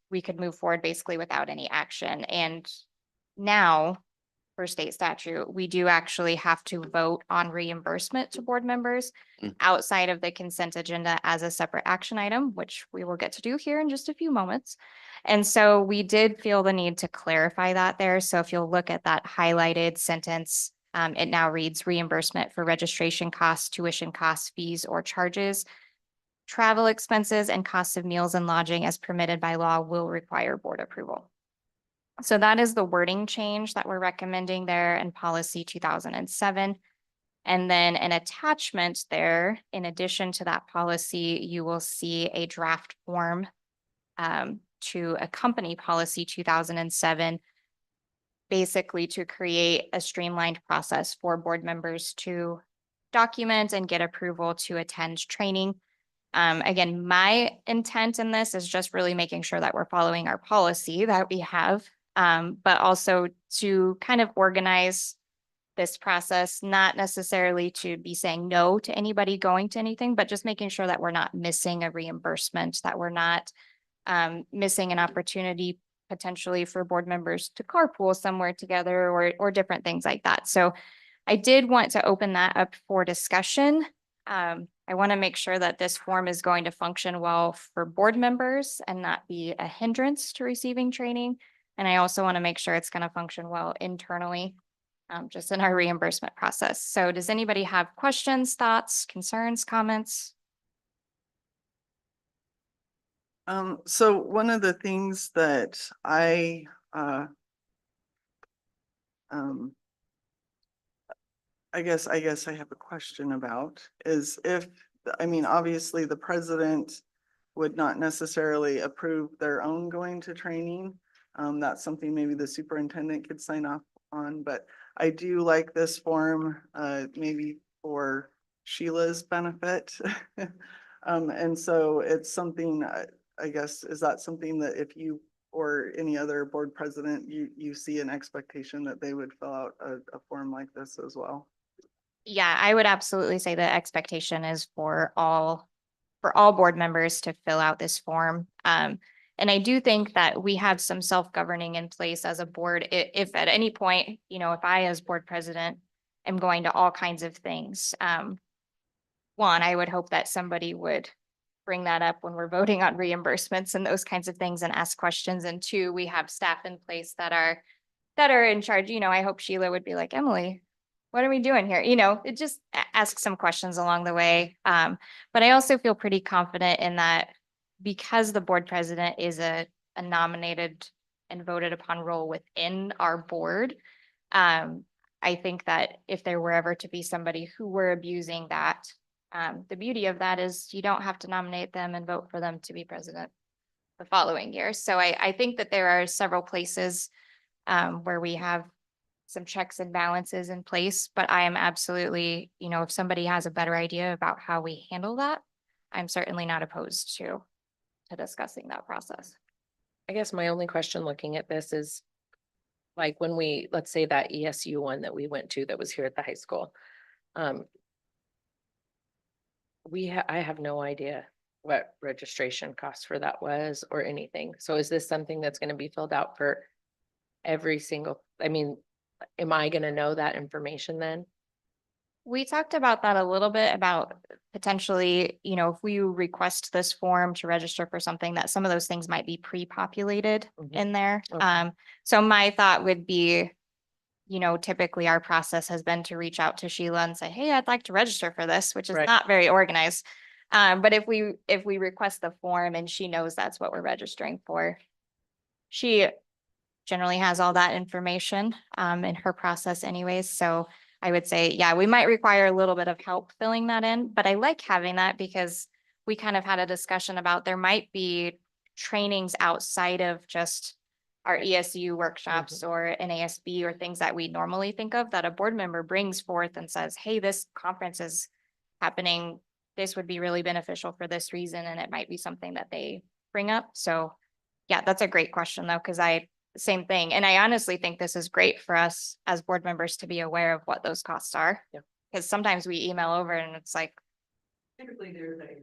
we could move forward basically without any action. And now, for state statute, we do actually have to vote on reimbursement to board members outside of the consent agenda as a separate action item, which we will get to do here in just a few moments. And so we did feel the need to clarify that there. So if you'll look at that highlighted sentence, it now reads reimbursement for registration costs, tuition costs, fees, or charges. Travel expenses and costs of meals and lodging as permitted by law will require board approval. So that is the wording change that we're recommending there in policy 2007. And then an attachment there, in addition to that policy, you will see a draft form to accompany policy 2007, basically to create a streamlined process for board members to document and get approval to attend training. Again, my intent in this is just really making sure that we're following our policy that we have, but also to kind of organize this process, not necessarily to be saying no to anybody going to anything, but just making sure that we're not missing a reimbursement, that we're not missing an opportunity potentially for board members to carpool somewhere together or different things like that. So I did want to open that up for discussion. I want to make sure that this form is going to function well for board members and not be a hindrance to receiving training. And I also want to make sure it's going to function well internally, just in our reimbursement process. So does anybody have questions, thoughts, concerns, comments? So one of the things that I guess I have a question about is if, I mean, obviously the president would not necessarily approve their own going to training. That's something maybe the superintendent could sign off on, but I do like this form, maybe for Sheila's benefit. And so it's something, I guess, is that something that if you or any other board president, you see an expectation that they would fill out a form like this as well? Yeah, I would absolutely say the expectation is for all board members to fill out this form. And I do think that we have some self-governing in place as a board. If at any point, if I as board president am going to all kinds of things, one, I would hope that somebody would bring that up when we're voting on reimbursements and those kinds of things and ask questions. And two, we have staff in place that are in charge. I hope Sheila would be like, Emily, what are we doing here? It just ask some questions along the way. But I also feel pretty confident in that because the board president is a nominated and voted upon role within our board. I think that if there were ever to be somebody who were abusing that, the beauty of that is you don't have to nominate them and vote for them to be president the following year. So I think that there are several places where we have some checks and balances in place, but I am absolutely, if somebody has a better idea about how we handle that, I'm certainly not opposed to discussing that process. I guess my only question looking at this is like when let's say that ESU one that we went to that was here at the high school. I have no idea what registration cost for that was or anything. So is this something that's going to be filled out for every single, am I going to know that information then? We talked about that a little bit about potentially, if we request this form to register for something, that some of those things might be pre-populated in there. Okay. So my thought would be, typically our process has been to reach out to Sheila and say, hey, I'd like to register for this, which is Right. not very organized. But if we request the form and she knows that's what we're registering for, she generally has all that information in her process anyways. So I would say, yeah, we might require a little bit of help filling that in, but I like having that because we kind of had a discussion about there might be trainings outside of just our ESU workshops or NASB or things that we normally think of that a board member brings forth and says, hey, this conference is happening. This would be really beneficial for this reason. And it might be something that they bring up. So yeah, that's a great question though, because same thing. And I honestly think this is great for us as board members to be aware of what those costs are. Yeah. Because sometimes we email over and it's like, Typically, there's a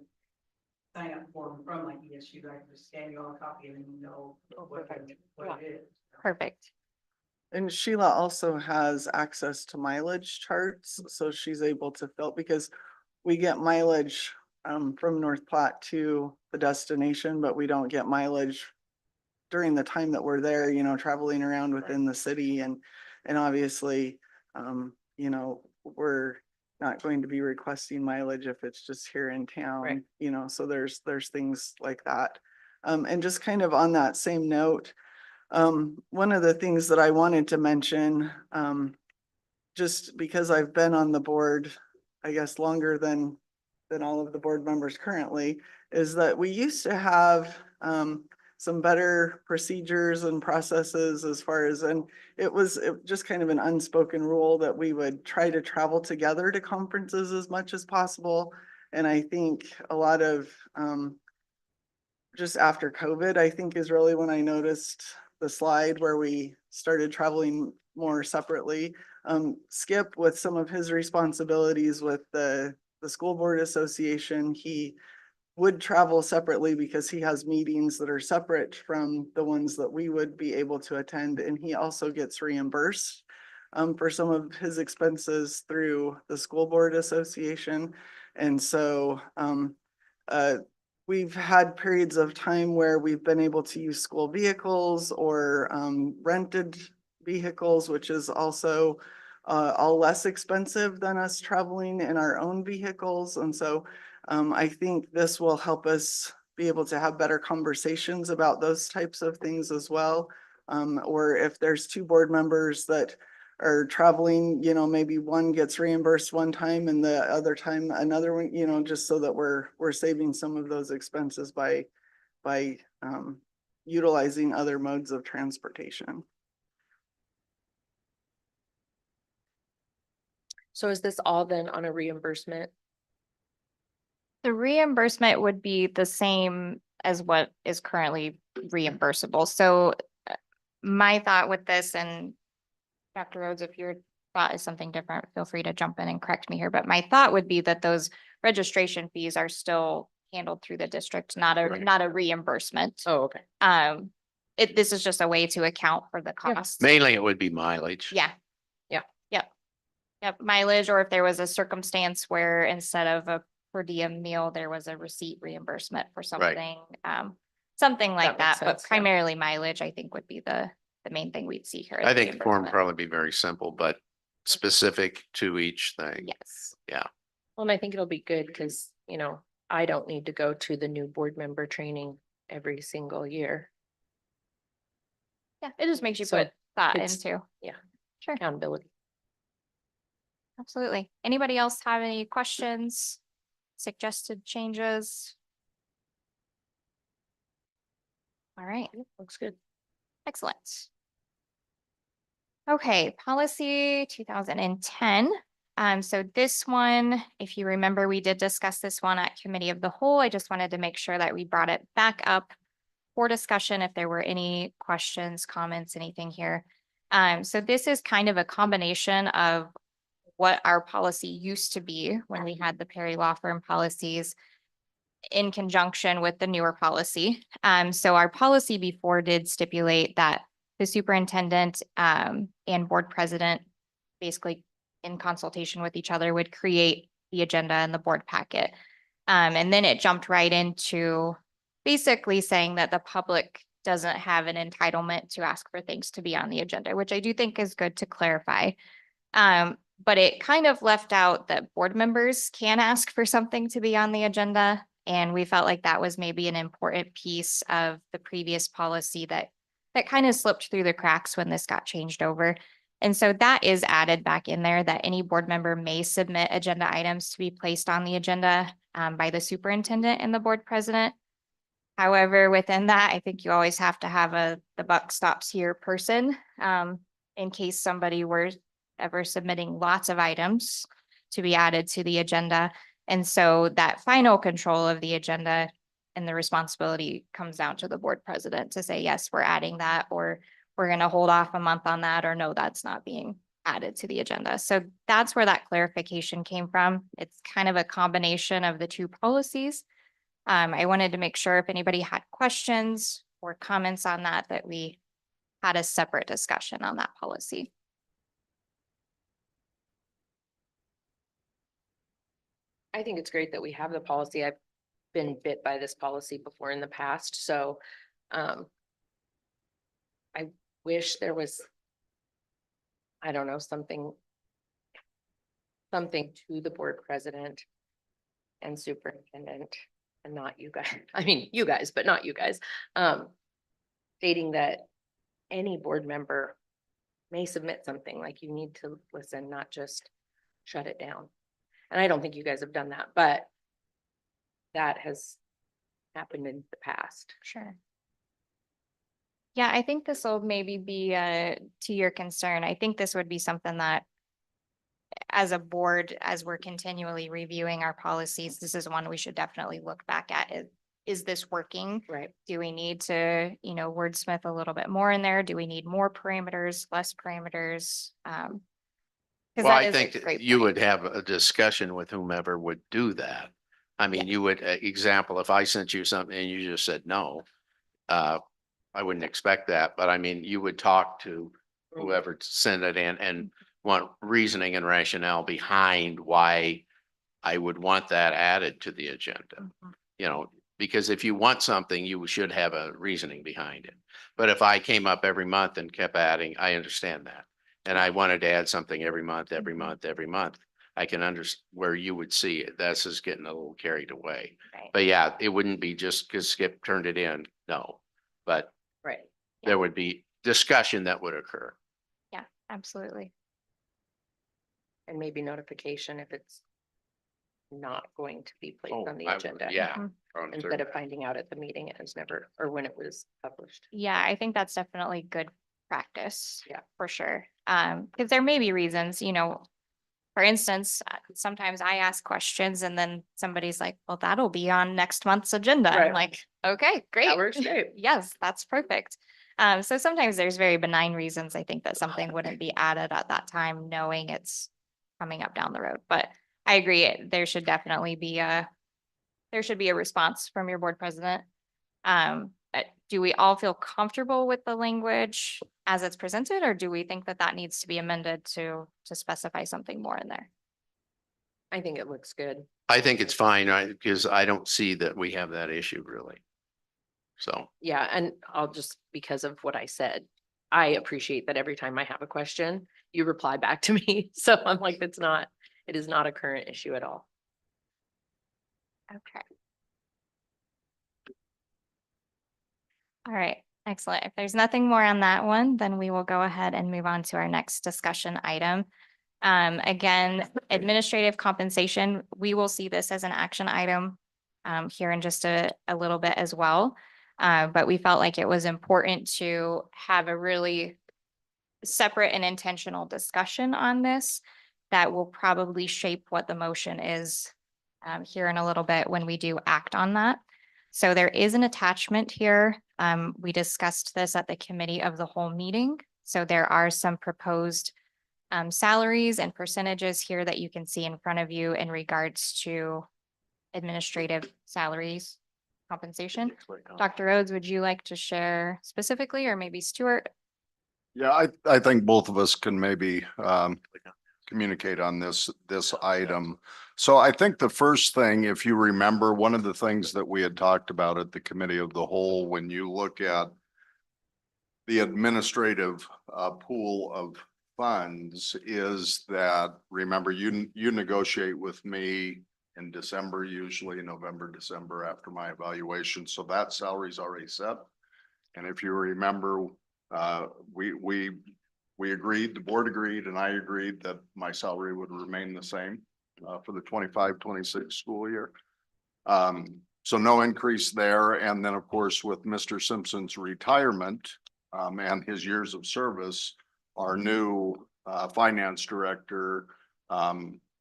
sign up form from like ESU, I can just scan you all a copy and then you know what it is. perfect. And Sheila also has access to mileage charts, so she's able to fill, because we get mileage from North Platte to the destination, but we don't get mileage during the time that we're there, traveling around within the city and obviously, we're not going to be requesting mileage if it's just here in town, so there's things like that. And just kind of on that same note, one of the things that I wanted to mention, just because I've been on the board, I guess longer than all of the board members currently, is that we used to have some better procedures and processes as far as, and it was just kind of an unspoken rule that we would try to travel together to conferences as much as possible. And I think a lot of just after COVID, I think is really when I noticed the slide where we started traveling more separately. Skip, with some of his responsibilities with the school board association, he would travel separately because he has meetings that are separate from the ones that we would be able to attend. And he also gets reimbursed for some of his expenses through the school board association. And so we've had periods of time where we've been able to use school vehicles or rented vehicles, which is also all less expensive than us traveling in our own vehicles. And so I think this will help us be able to have better conversations about those types of things as well. Or if there's two board members that are traveling, maybe one gets reimbursed one time and the other time another one, just so that we're saving some of those expenses by utilizing other modes of transportation. So is this all then on a reimbursement? The reimbursement would be the same as what is currently reimbursable. So my thought with this, and Dr. Rhodes, if your thought is something different, feel free to jump in and correct me here. But my thought would be that those registration fees are still handled through the district, not a reimbursement. Oh, okay. This is just a way to account for the cost. Mainly it would be mileage. Yeah. Yep. Mileage, or if there was a circumstance where instead of a per diem meal, there was a receipt reimbursement for something, something like That makes that. But sense, yeah. primarily mileage, I think, would be the main thing we'd see here. I think the form would probably be very simple, but specific to each thing. Yes. Yeah. Well, and I think it'll be good because, you know, I don't need to go to the new board member training every single year. Yeah, it just makes you So put thought it's- into. Yeah. Sure. Accountability. Absolutely. Anybody else have any questions, suggested changes? All right, Looks good. excellent. Okay, policy 2010. So this one, if you remember, we did discuss this one at committee of the whole. I just wanted to make sure that we brought it back up for discussion if there were any questions, comments, anything here. So this is kind of a combination of what our policy used to be when we had the Perry Law Firm policies in conjunction with the newer policy. So our policy before did stipulate that the superintendent and board president, basically in consultation with each other, would create the agenda and the board packet. And then it jumped right into basically saying that the public doesn't have an entitlement to ask for things to be on the agenda, which I do think is good to clarify. But it kind of left out that board members can ask for something to be on the agenda. And we felt like that was maybe an important piece of the previous policy that kind of slipped through the cracks when this got changed over. And so that is added back in there, that any board member may submit agenda items to be placed on the agenda by the superintendent and the board president. However, within that, I think you always have to have the buck stops here person in case somebody were ever submitting lots of items to be added to the agenda. And so that final control of the agenda and the responsibility comes down to the board president to say, yes, we're adding that, or we're going to hold off a month on that, or no, that's not being added to the agenda. So that's where that clarification came from. It's kind of a combination of the two policies. I wanted to make sure if anybody had questions or comments on that, that we had a separate discussion on that policy. I think it's great that we have the policy. I've been bit by this policy before in the past, so I wish there was, I don't know, something to the board president and superintendent, and not you guys. I mean, you guys, but not you guys. Stating that any board member may submit something, like you need to listen, not just shut it down. And I don't think you guys have done that, but that has happened in the past. Sure. Yeah, I think this will maybe be to your concern. I think this would be something that as a board, as we're continually reviewing our policies, this is one we should definitely look back at. Is this working? Right. Do we need to, wordsmith a little bit more in there? Do we need more parameters, less parameters? Well, I think that you would have a discussion with whomever would do that. I mean, you would, example, if I sent you something and you just said no, I wouldn't expect that, but I mean, you would talk to whoever sent it in and want reasoning and rationale behind why I would want that added to the agenda. Because if you want something, you should have a reasoning behind it. But if I came up every month and kept adding, I understand that. And I wanted to add something every month, I can understand where you would see it. That's just getting a little carried away. Right. But yeah, it wouldn't be just because Skip turned it in, no. But Right. there would be discussion that would occur. Yeah, absolutely. And maybe notification if it's not going to be placed Oh, on the I would- agenda. yeah. Mhm. Instead of finding out at the meeting, it was never, or when it was published. Yeah, I think that's definitely good practice. Yeah. For sure. Because there may be reasons, for instance, sometimes I ask questions and then somebody's like, well, that'll be on next month's agenda. I'm Right. like, okay, great. That works great. Yes, that's perfect. So sometimes there's very benign reasons I think that something wouldn't be added at that time, knowing it's coming up down the road. But I agree, there should definitely be a response from your board president. Do we all feel comfortable with the language as it's presented, or do we think that that needs to be amended to specify something more in there? I think it looks good. I think it's fine, right? Because I don't see that we have that issue really. So, Yeah, and I'll just, because of what I said, I appreciate that every time I have a question, you reply back to me. So I'm like, it is not a current issue at all. Okay. All right, excellent. If there's nothing more on that one, then we will go ahead and move on to our next discussion item. Again, administrative compensation, we will see this as an action item here in just a little bit as well. But we felt like it was important to have a really separate and intentional discussion on this that will probably shape what the motion is here in a little bit when we do act on that. So there is an attachment here. We discussed this at the committee of the whole meeting. So there are some proposed salaries and percentages here that you can see in front of you in regards to administrative salaries compensation. Dr. Rhodes, would you like to share specifically, or maybe Stuart? Yeah, I think both of us can maybe communicate on this item. So I think the first thing, if you remember, one of the things that we had talked about at the committee of the whole, when you look at the administrative pool of funds, is that, remember, you negotiate with me in December, usually November, December, after my evaluation. So that salary's already set. And if you remember, we agreed, the board agreed, and I agreed that my salary would remain the same for the 25-26 school year. So no increase there. And then, of course, with Mr. Simpson's retirement and his years of service, our new finance director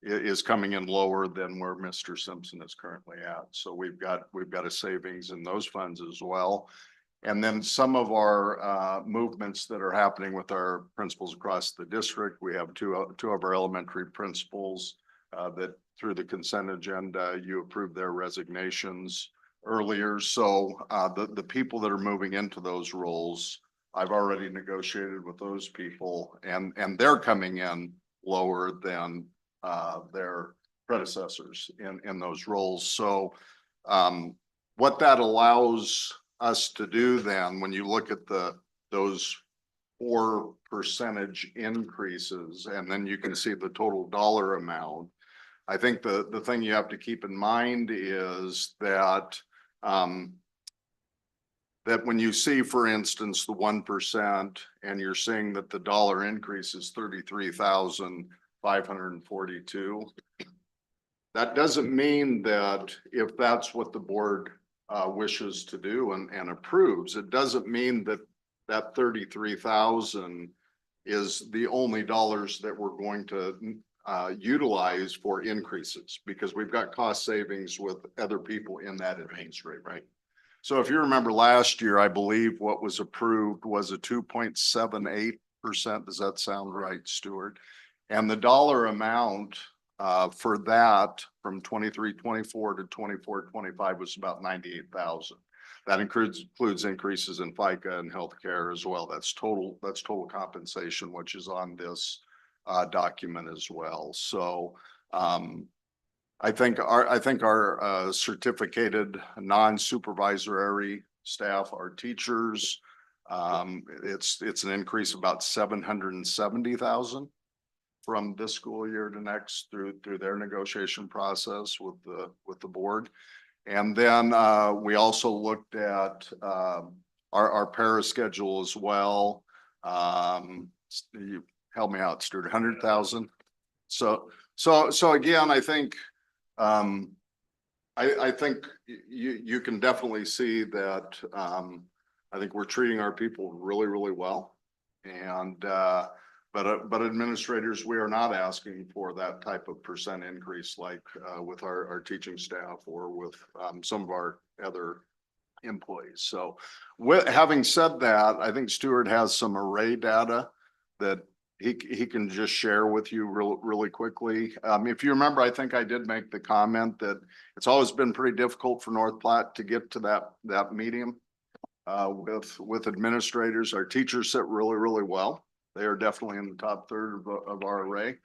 is coming in lower than where Mr. Simpson is currently at. So we've got a savings in those funds as well. And then some of our movements that are happening with our principals across the district. We have two of our elementary principals that through the consent agenda, you approved their resignations earlier. So the people that are moving into those roles, I've already negotiated with those people, and they're coming in lower than their predecessors in those roles. So what that allows us to do then, when you look at those 4% increases, and then you can see the total dollar amount. I think the thing you have to keep in mind is that that when you see, for instance, the 1%, and you're seeing that the dollar increase is 33,542, that doesn't mean that if that's what the board wishes to do and approves, it doesn't mean that that 33,000 is the only dollars that we're going to utilize for increases, because we've got cost savings with other people in that advance rate, right? So if you remember last year, I believe what was approved was a 2.78%. Does that sound right, Stuart? And the dollar amount for that from 23-24 to 24-25 was about 98,000. That includes increases in FICA and healthcare as well. That's total compensation, which is on this document as well. So I think our certificated non-supervisory staff, our teachers, it's an increase of about 770,000 from this school year to next through their negotiation process with the board. And then we also looked at our para schedule as well. You help me out, Stuart, 100,000. So again, I think I think you can definitely see that I think we're treating our people really, really well. And but administrators, we are not asking for that type of percent increase like with our teaching staff or with some of our other employees. So having said that, I think Stuart has some array data that he can just share with you really quickly. If you remember, I think I did make the comment that it's always been pretty difficult for North Platte to get to that medium with administrators. Our teachers sit really, really well. They are definitely in the top third of our array.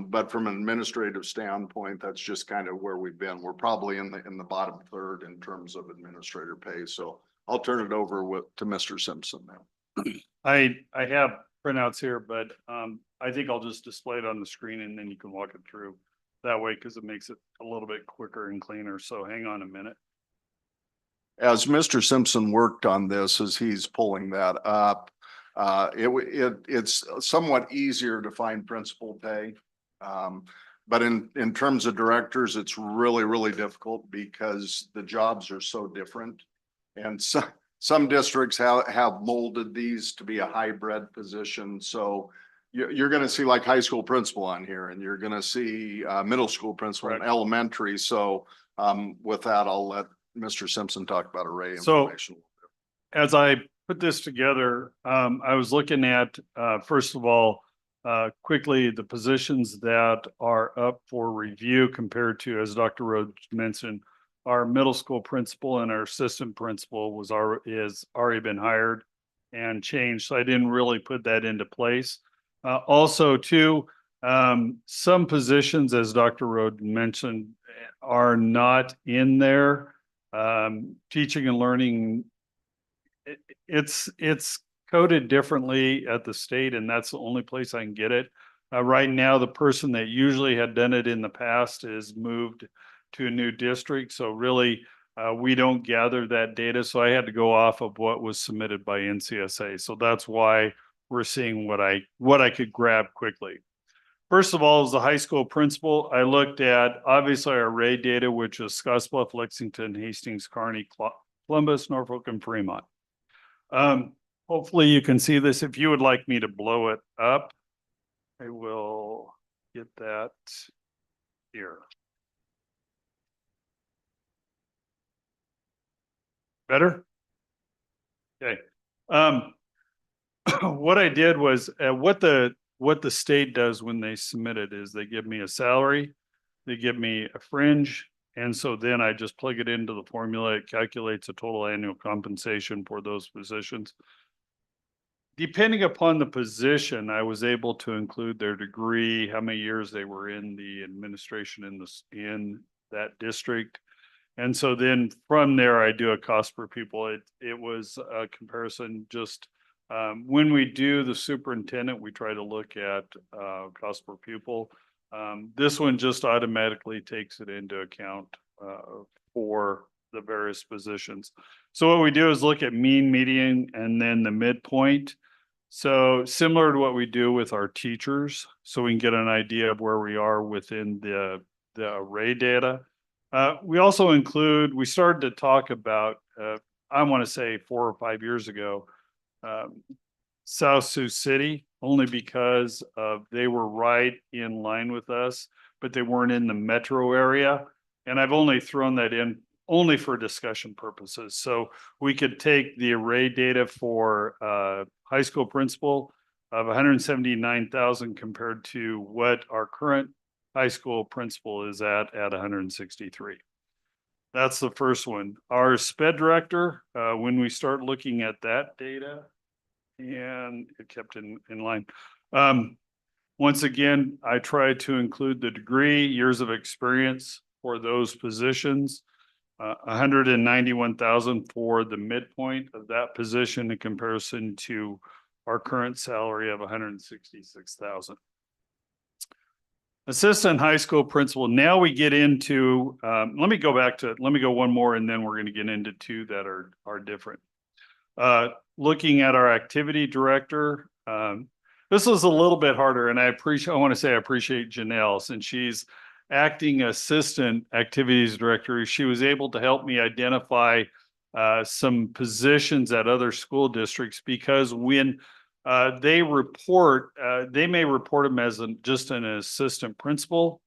But from an administrative standpoint, that's just kind of where we've been. We're probably in the bottom third in terms of administrator pay. So I'll turn it over to Mr. Simpson now. I have printouts here, but I think I'll just display it on the screen and then you can walk it through that way because it makes it a little bit quicker and cleaner. So hang on a minute. As Mr. Simpson worked on this, as he's pulling that up, it's somewhat easier to find principal pay. But in terms of directors, it's really difficult because the jobs are so different. And some districts have molded these to be a hybrid position. So you're going to see like high school principal on here, and you're going to see middle school principal and elementary. So with that, I'll let Mr. Simpson talk about array information. As I put this together, I was looking at, first of all, quickly the positions that are up for review compared to, as Dr. Rhodes mentioned, our middle school principal and our assistant principal is already been hired and changed. So I didn't really put that into place. Also too, some positions, as Dr. Rhodes mentioned, are not in there. Teaching and learning, it's coded differently at the state, and that's the only place I can get it. Right now, the person that usually had done it in the past is moved to a new district. So really, we don't gather that data. So I had to go off of what was submitted by NCSA. So that's why we're seeing what I could grab quickly. First of all, as the high school principal, I looked at obviously our array data, which is Scottsbluff, Lexington, Hastings, Kearney, Columbus, Norfolk, and Fremont. Hopefully you can see this. If you would like me to blow it up, I will get that here. Better? Okay. What I did was what the state does when they submit it is they give me a salary, they give me a fringe, and so then I just plug it into the formula. It calculates a total annual compensation for those positions. Depending upon the position, I was able to include their degree, how many years they were in the administration in that district. And so then from there, I do a cost per pupil. It was a comparison just when we do the superintendent, we try to look at cost per pupil. This one just automatically takes it into account for the various positions. So what we do is look at mean, median, and then the midpoint. So similar to what we do with our teachers, so we can get an idea of where we are within the array data. We also include, we started to talk about, I want to say 4 or 5 years ago, South Sioux City, only because they were right in line with us, but they weren't in the metro area. And I've only thrown that in only for discussion purposes. So we could take the array data for high school principal of 179,000 compared to what our current high school principal is at 163. That's the first one. Our SPED director, when we start looking at that data, and it kept in line. Once again, I try to include the degree, years of experience for those positions. 191,000 for the midpoint of that position in comparison to our current salary of 166,000. Assistant high school principal. Now we get into, let me go one more and then we're going to get into two that are different. Looking at our activity director, this was a little bit harder, and I want to say I appreciate Janelle, since she's acting assistant activities director. She was able to help me identify some positions at other school districts, because when they report, they may report them as just an assistant principal.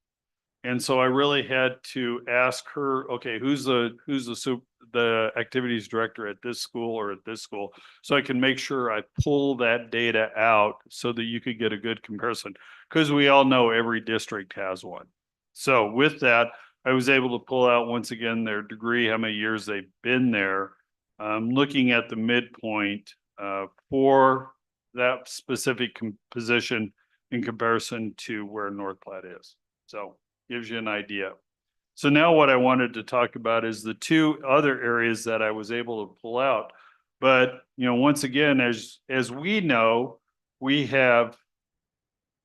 And so I really had to ask her, okay, who's the activities director at this school or at this school, so I can make sure I pull that data out so that you could get a good comparison, because we all know every district has one. So with that, I was able to pull out once again their degree, how many years they've been there, looking at the midpoint for that specific position in comparison to where North Platte is. So gives you an idea. So now what I wanted to talk about is the two other areas that I was able to pull out. But, once again, as we know, we have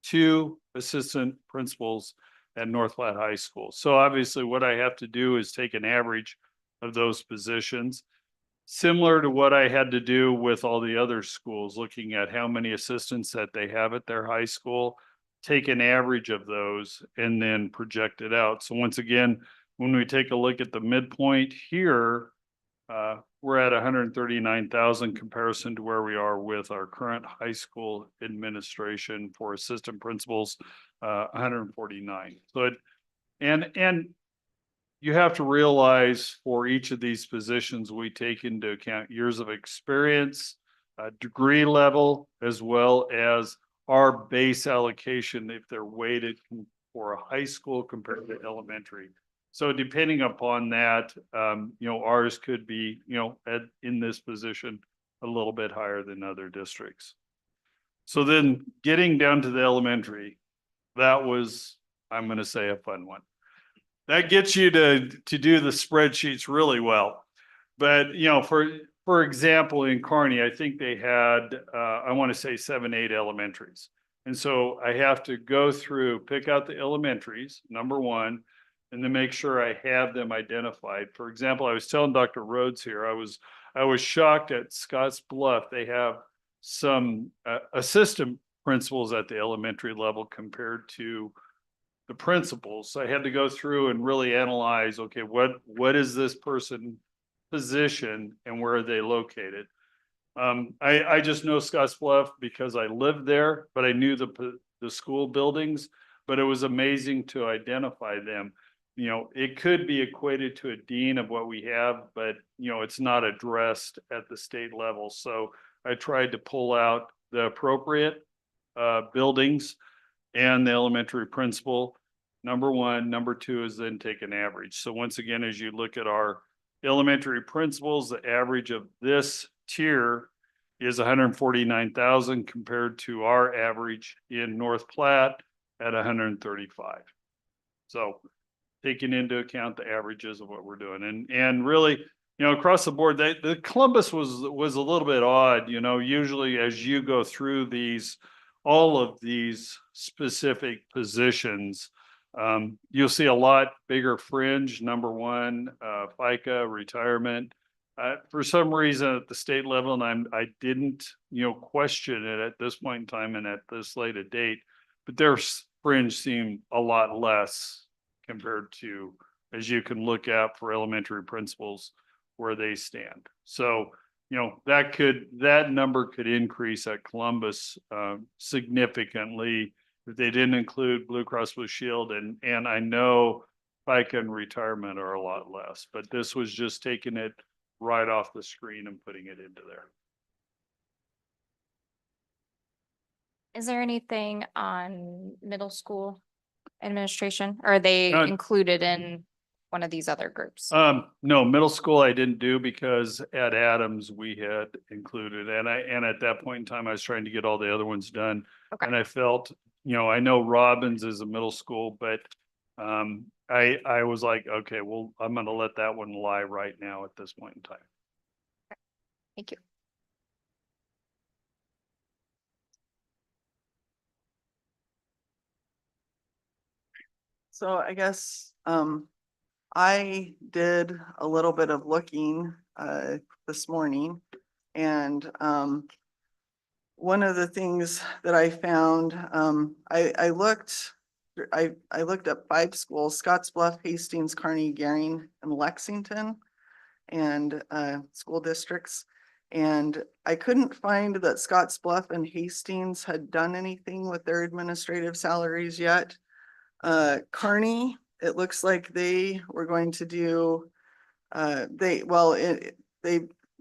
two assistant principals at North Platte High School. So obviously what I have to do is take an average of those positions. Similar to what I had to do with all the other schools, looking at how many assistants that they have at their high school, take an average of those and then project it out. So once again, when we take a look at the midpoint here, we're at 139,000 comparison to where we are with our current high school administration for assistant principals, 149. So and you have to realize for each of these positions, we take into account years of experience, degree level, as well as our base allocation if they're weighted for a high school compared to elementary. So depending upon that, ours could be, in this position a little bit higher than other districts. So then getting down to the elementary, that was, I'm going to say, a fun one. That gets you to do the spreadsheets really well. But, for example, in Kearney, I think they had, I want to say 7, 8 elementaries. And so I have to go through, pick out the elementaries, number one, and then make sure I have them identified. For example, I was telling Dr. Rhodes here, I was shocked at Scotts Bluff. They have some assistant principals at the elementary level compared to the principals. So I had to go through and really analyze, okay, what is this person position and where are they located? I just know Scotts Bluff because I lived there, but I knew the school buildings, but it was amazing to identify them. It could be equated to a dean of what we have, but it's not addressed at the state level. So I tried to pull out the appropriate buildings and the elementary principal, number one. Number two is then take an average. So once again, as you look at our elementary principals, the average of this tier is 149,000 compared to our average in North Platte at 135. So taking into account the averages of what we're doing, and really, across the board, the Columbus was a little bit odd. Usually as you go through all of these specific positions, you'll see a lot bigger fringe. Number one, FICA, retirement. For some reason at the state level, and I didn't, question it at this point in time and at this late a date, but their fringe seemed a lot less compared to, as you can look at for elementary principals, where they stand. So, that number could increase at Columbus significantly if they didn't include Blue Cross Blue Shield, and I know FICA and retirement are a lot less, but this was just taking it right off the screen and putting it into there. Is there anything on middle school administration? Or are they No. included in one of these other groups? No, middle school I didn't do because at Adams we had included, and at that point in time, I was trying to get all the other ones done. Okay. And I felt, I know Robbins is a middle school, but I was like, okay, well, I'm gonna let that one lie right now at this point in time. Thank you. So I guess, I did a little bit of looking, this morning, and, one of the things that I found, I looked at 5 schools: Scotts Bluff, Hastings, Kearney, Garing, and Lexington, and, school districts. And I couldn't find that Scotts Bluff and Hastings had done anything with their administrative salaries yet. Kearney, it looks like they were going to do, they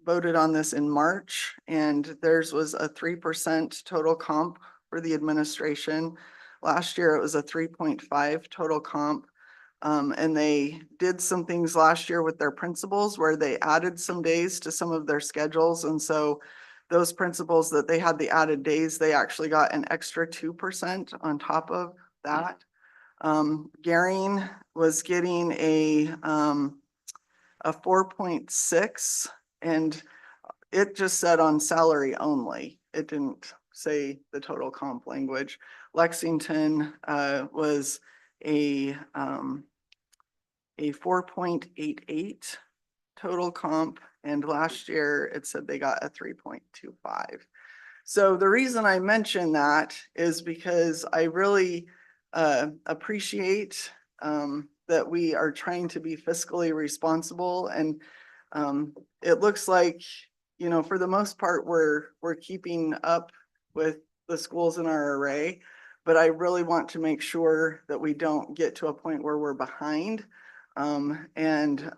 voted on this in March, and theirs was a 3% total comp for the administration. Last year, it was a 3.5 total comp. And they did some things last year with their principals where they added some days to some of their schedules. And so those principals that they had the added days, they actually got an extra 2% on top of that. Garing was getting a 4.6, and it just said on salary only. It didn't say the total comp language. Lexington was a 4.88 total comp, and last year it said they got a 3.25. So the reason I mention that is because I really appreciate that we are trying to be fiscally responsible, and it looks like, you know, for the most part, we're keeping up with the schools in our array, but I really want to make sure that we don't get to a point where we're behind. And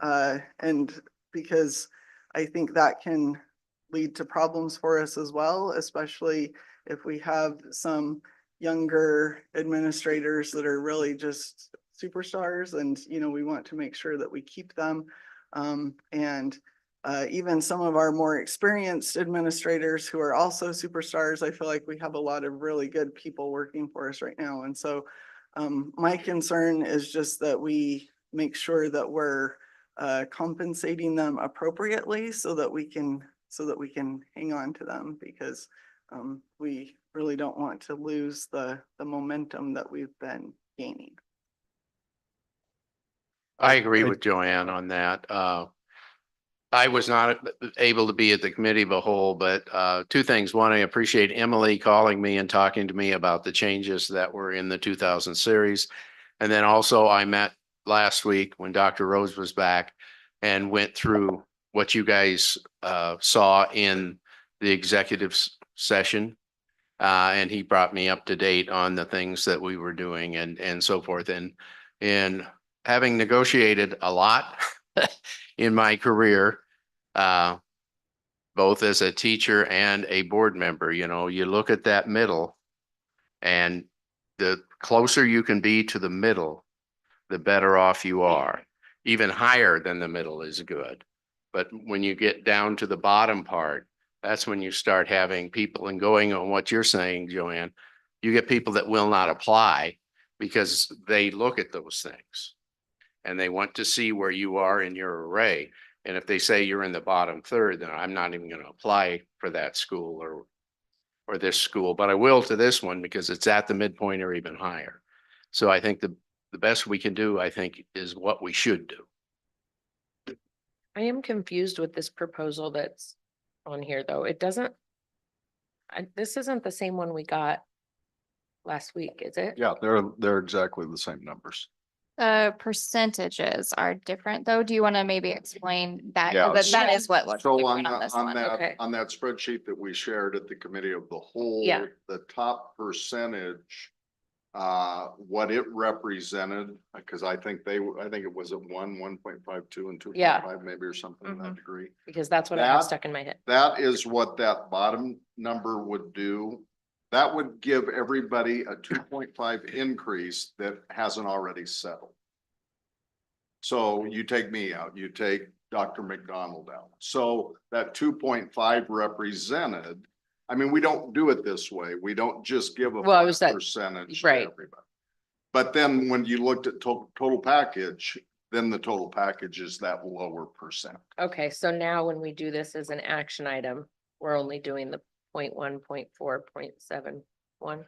because I think that can lead to problems for us as well, especially if we have some younger administrators that are really just superstars, and, you know, we want to make sure that we keep them. Even some of our more experienced administrators who are also superstars, I feel like we have a lot of really good people working for us right now. And so my concern is just that we make sure that we're compensating them appropriately so that we can hang on to them, because we really don't want to lose the momentum that we've been gaining. I agree with Joanne on that. I was not able to be at the committee of the whole, but two things. One, I appreciate Emily calling me and talking to me about the changes that were in the 2000 series. And then also I met last week when Dr. Rose was back and went through what you guys saw in the executive session. And he brought me up to date on the things that we were doing and so forth. And having negotiated a lot in my career, both as a teacher and a board member, you know, you look at that middle, and the closer you can be to the middle, the better off you are. Even higher than the middle is good. But when you get down to the bottom part, that's when you start having people, and going on what you're saying, Joanne, you get people that will not apply because they look at those things and they want to see where you are in your array. And if they say you're in the bottom third, then I'm not even going to apply for that school or this school, but I will to this one because it's at the midpoint or even higher. So I think the best we can do, I think, is what we should do. I am confused with this proposal that's on here, though. It doesn't, this isn't the same one we got last week, is it? Yeah, they're exactly the same numbers. The percentages are different, though. Do you want to maybe explain that? Yeah, 'Cause that is what looks So different on this one. Okay. on that spreadsheet that we shared at the committee of the whole, Yeah. the top percentage, what it represented, because I think it was at 1.52 and 2.5 maybe, or something in that degree. Because that's what I have That- stuck in my head. That is what that bottom number would do. That would give everybody a 2.5 increase that hasn't already settled. So you take me out, you take Dr. McDonald out. So that 2.5 represented, I mean, we don't do it this way. We don't just give a Well, it was that- percentage to right. everybody. But then when you looked at total package, then the total package is that lower percent. Okay, so now when we do this as an action item, we're only doing the 0.1, 0.4, 0.71.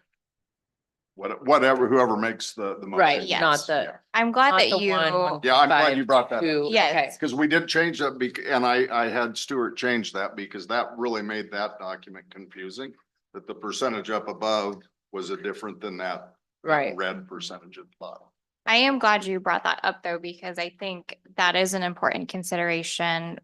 Whatever, whoever makes the motion. Right, yes. not the. Yeah. I'm glad not that the you, one, Yeah, I'm glad 5, you brought that up. 2. Yes. Okay. Because we did change that and I had Stuart change that because that really made that document confusing. That the percentage up above was a different than that Right. red percentage at the bottom. I am glad you brought that up, though, because I think that is an important consideration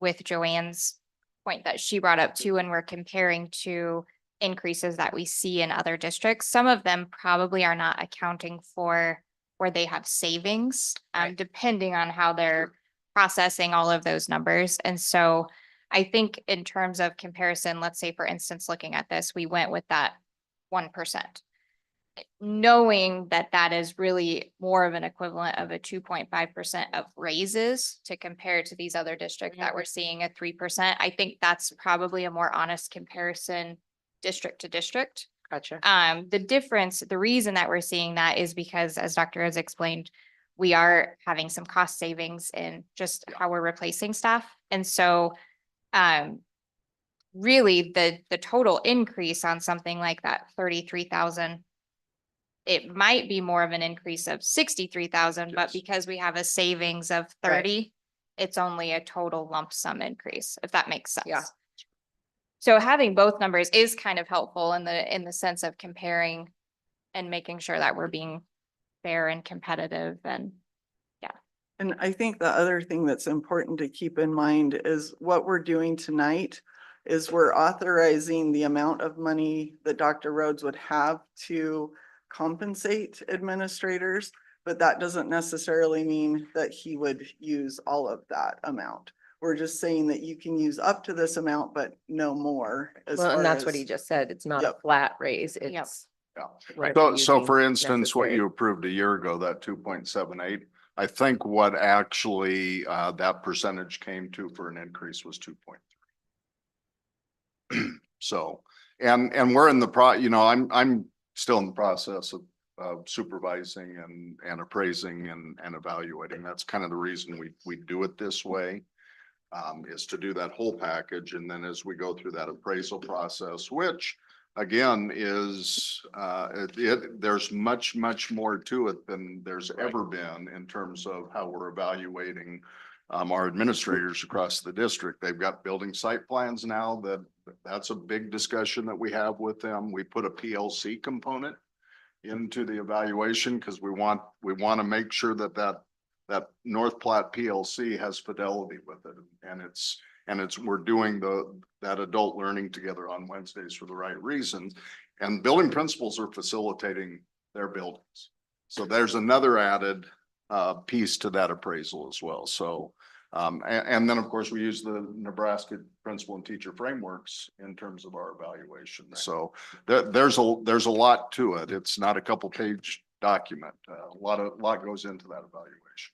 with Joanne's point that she brought up too, when we're comparing to increases that we see in other districts. Some of them probably are not accounting for where they have savings, Right. depending on how they're processing all of those numbers. And so I think in terms of comparison, let's say, for instance, looking at this, we went with that 1%. Knowing that that is really more of an equivalent of a 2.5% of raises to compare to these other districts that we're seeing a 3%. I think that's probably a more honest comparison district to district. Gotcha. The difference, the reason that we're seeing that is because, as Dr. has explained, we are having some cost savings in just how we're replacing staff. And so really the total increase on something like that 33,000, it might be more of an increase of 63,000, but Yes. because we have a savings of Right. 30, it's only a total lump sum increase, if that makes sense. Yeah. So having both numbers is kind of helpful in the sense of comparing and making sure that we're being fair and competitive and And I think the other thing that's important to keep in mind is what we're doing tonight is we're authorizing the amount of money that Dr. Rhodes would have to compensate administrators, but that doesn't necessarily mean that he would use all of that amount. We're just saying that you can use up to this amount, but no more as Well, far and that's what as- he just said. It's not a Yep. flat raise. Yep. It's. Yeah. whatever So you for deem instance, what necessary. you approved a year ago, that 2.78, I think what actually that percentage came to for an increase was 2.3. So, and we're in the you know, I'm still in the process of supervising and appraising and evaluating. That's kind of the reason we do it this way. Is to do that whole package. And then as we go through that appraisal process, which again is, there's much more to it than there's ever been in terms of how we're evaluating our administrators across the district. They've got building site plans now that's a big discussion that we have with them. We put a PLC component into the evaluation because we want to make sure that North Platte PLC has fidelity with it. And we're doing that adult learning together on Wednesdays for the right reasons. And building principals are facilitating their buildings. So there's another added piece to that appraisal as well. So, and then of course we use the Nebraska principal and teacher frameworks in terms of our evaluation. So there's a lot to it. It's not a couple page document. A lot goes into that evaluation.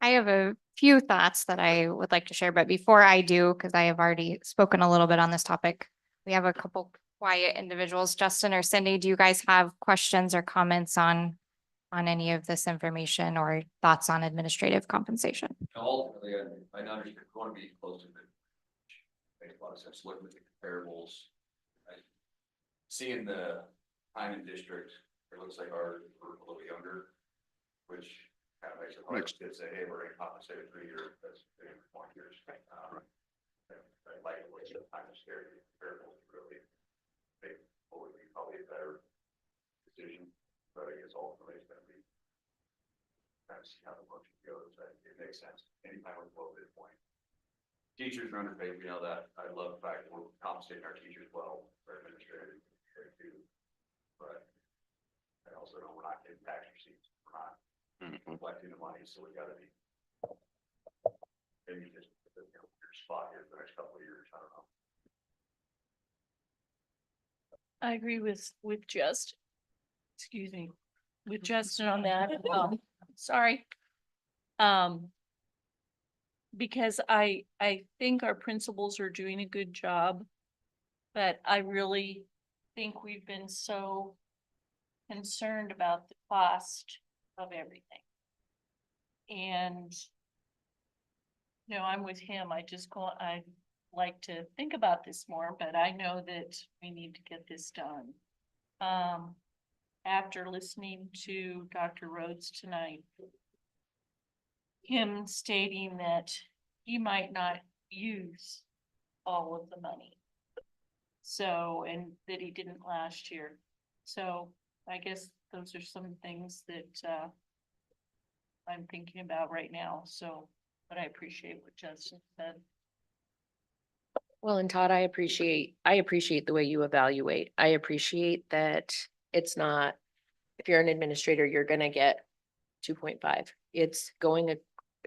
I have a few thoughts that I would like to share, but before I do, because I have already spoken a little bit on this topic, we have a couple quiet individuals. Justin or Cindy, do you guys have questions or comments on any of this information or thoughts on administrative compensation? Ultimately, I know you're going to be close to it. Makes a lot of sense looking at the comparables. Seeing the time in district, it looks like ours were a little younger, which kind of makes it hard to say, hey, we're going to compensate a 3 year, that's 4 years. I like the way the time is scary. Comparables really make what would be probably a better decision, but I guess ultimately it's going to be kind of see how the motion goes. It makes sense. Anytime with a low bid point. Teachers are underpaid, we know that. I love the fact that we're compensating our teachers well, our administrators too. But I also know we're not getting tax receipts. We're not collecting the money, so we gotta be maybe just your spot here for the next couple of years. I don't know. I agree with with Justin on that. Sorry. Because I think our principals are doing a good job, but I really think we've been so concerned about the cost of everything. And I'm with him. I'd like to think about this more, but I know that we need to get this done. After listening to Dr. Rhodes tonight, him stating that he might not use all of the money. So, and that he didn't last year. So I guess those are some things that I'm thinking about right now. So, but I appreciate what Justin said. Well, and Todd, I appreciate the way you evaluate. I appreciate that it's not, if you're an administrator, you're gonna get 2.5. It's going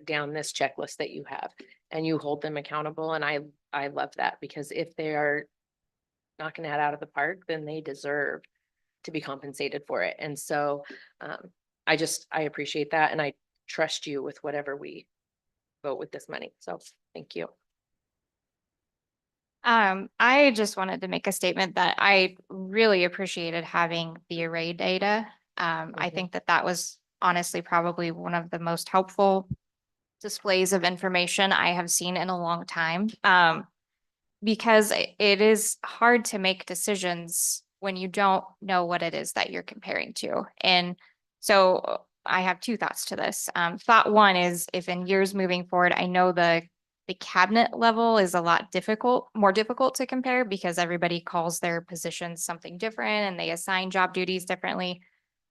down this checklist that you have and you hold them accountable. And I love that, because if they are knocking that out of the park, then they deserve to be compensated for it. And so I appreciate that. And I trust you with whatever we vote with this money. So thank you. I just wanted to make a statement that I really appreciated having the array data. I think that was honestly probably one of the most helpful displays of information I have seen in a long time. Because it is hard to make decisions when you don't know what it is that you're comparing to. And so I have two thoughts to this. Thought one is, if in years moving forward, I know the cabinet level is a lot more difficult to compare because everybody calls their positions something different and they assign job duties differently.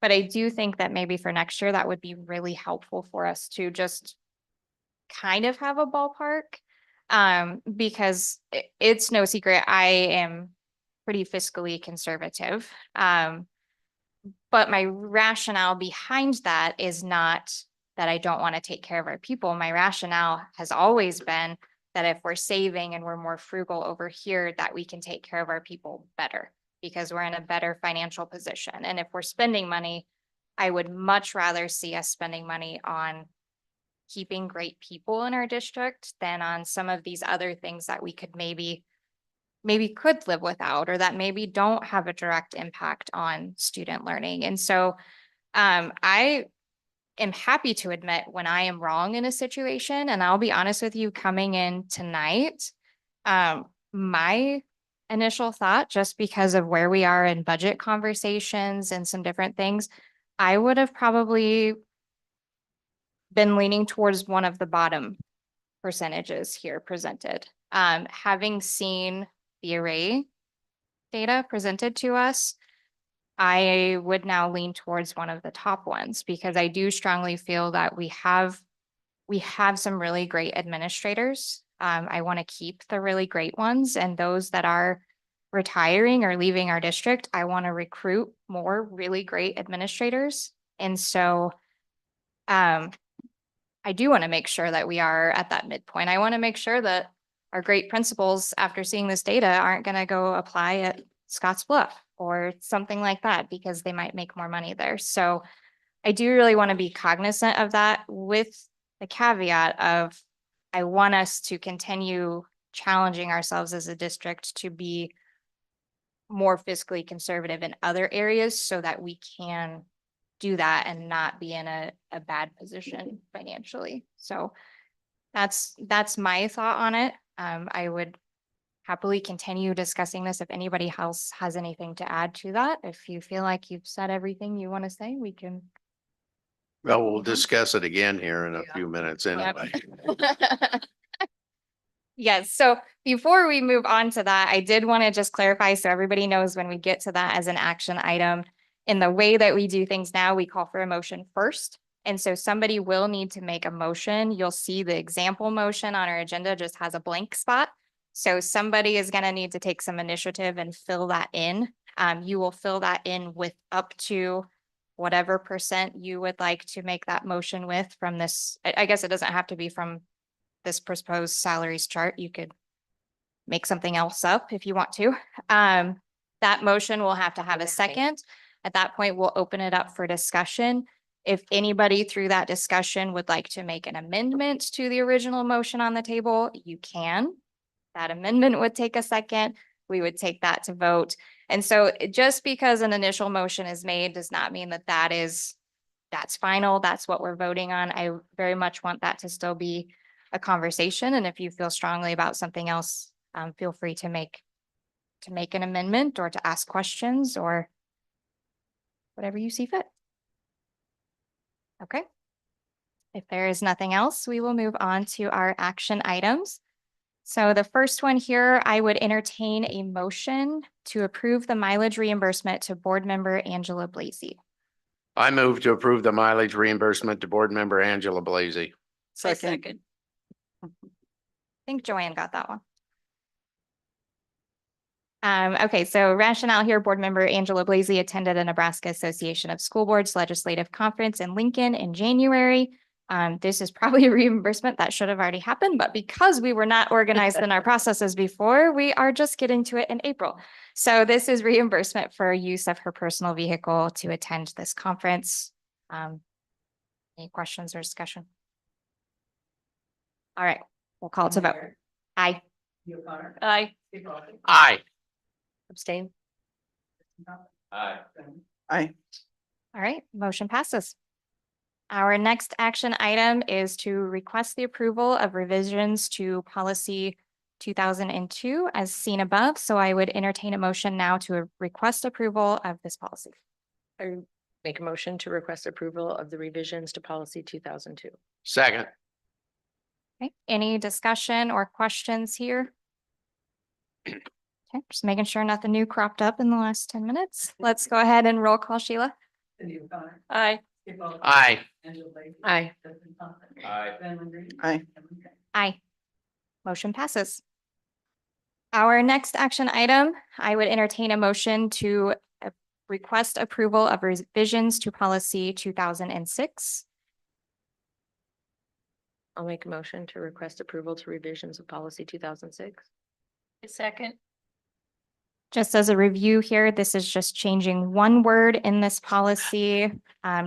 But I do think that maybe for next year, that would be really helpful for us to just kind of have a ballpark. Because it's no secret, I am pretty fiscally conservative. But my rationale behind that is not that I don't want to take care of our people. My rationale has always been that if we're saving and we're more frugal over here, that we can take care of our people better because we're in a better financial position. And if we're spending money, I would much rather see us spending money on keeping great people in our district than on some of these other things that we could maybe could live without, or that maybe don't have a direct impact on student learning. And so I am happy to admit when I am wrong in a situation. And I'll be honest with you, coming in tonight, my initial thought, just because of where we are in budget conversations and some different things, I would have probably been leaning towards one of the bottom percentages here presented. Having seen the array data presented to us, I would now lean towards one of the top ones because I do strongly feel that we have some really great administrators. I want to keep the really great ones, and those that are retiring or leaving our district, I want to recruit more really great administrators. And so I do want to make sure that we are at that midpoint. I want to make sure that our great principals, after seeing this data, aren't going to go apply at Scotts Bluff or something like that because they might make more money there. So I do really want to be cognizant of that, with the caveat of I want us to continue challenging ourselves as a district to be more fiscally conservative in other areas so that we can do that and not be in a bad position financially. So that's my thought on it. I would happily continue discussing this if anybody else has anything to add to that. If you feel like you've said everything you want to say, we can. Well, we'll discuss it again here in a few minutes anyway. Yes, so before we move on to that, I did want to just clarify so everybody knows when we get to that as an action item. In the way that we do things now, we call for a motion first. And so somebody will need to make a motion. You'll see the example motion on our agenda just has a blank spot. So somebody is going to need to take some initiative and fill that in. You will fill that in with up to whatever percent you would like to make that motion with from this. I guess it doesn't have to be from this proposed salaries chart. You could make something else up if you want to. That motion will have to have a second. At that point, we'll open it up for discussion. If anybody through that discussion would like to make an amendment to the original motion on the table, you can. That amendment would take a second. We would take that to vote. And so just because an initial motion is made does not mean that that's final. That's what we're voting on. I very much want that to still be a conversation. And if you feel strongly about something else, feel free to make an amendment or to ask questions or whatever you see fit. Okay. If there is nothing else, we will move on to our action items. So the first one here, I would entertain a motion to approve the mileage reimbursement to board member Angela Blasey. I move to approve the mileage reimbursement to board member Angela Blasey. Second. I think Joanne got that one. Okay, so rationale here, board member Angela Blasey attended a Nebraska Association of School Boards legislative conference in Lincoln in January. This is probably a reimbursement that should have already happened, but because we were not organized in our processes before, we are just getting to it in April. So this is reimbursement for use of her personal vehicle to attend this conference. Any questions or discussion? All right, we'll call it to vote. Aye. Aye. Aye. Abstain. Aye. Aye. All right, motion passes. Our next action item is to request the approval of revisions to policy 2002 as seen above. So I would entertain a motion now to request approval of this policy. I make a motion to request approval of the revisions to policy 2002. Second. Okay, any discussion or questions here? Okay, just making sure nothing new cropped up in the last 10 minutes. Let's go ahead and roll call, Sheila. Cindy O'Connor. Aye. Skip Ballard, Aye. Angela Lacy, Aye. Justin Thompson. Aye. Ben Lindsay. Aye. Emily Grant. Aye. Motion passes. Our next action item, I would entertain a motion to request approval of revisions to policy 2006. I'll make a motion to request approval to revisions of policy 2006. A second. Just as a review here, this is just changing one word in this policy,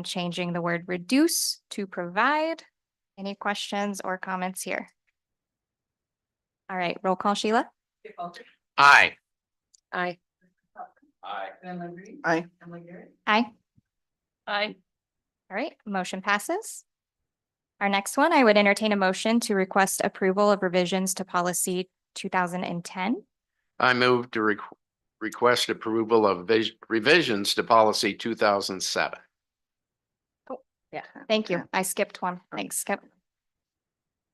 changing the word reduce to provide. Any questions or comments here? All right, roll call, Sheila. Skip Ballard, Aye. Aye. Aye. Ben Lindsay. Aye. Emily Garrett. Aye. Aye. All right, motion passes. Our next one, I would entertain a motion to request approval of revisions to policy 2010. I move to request approval of revisions to policy 2007. Yeah. Thank you. I skipped one. Thanks, Skip.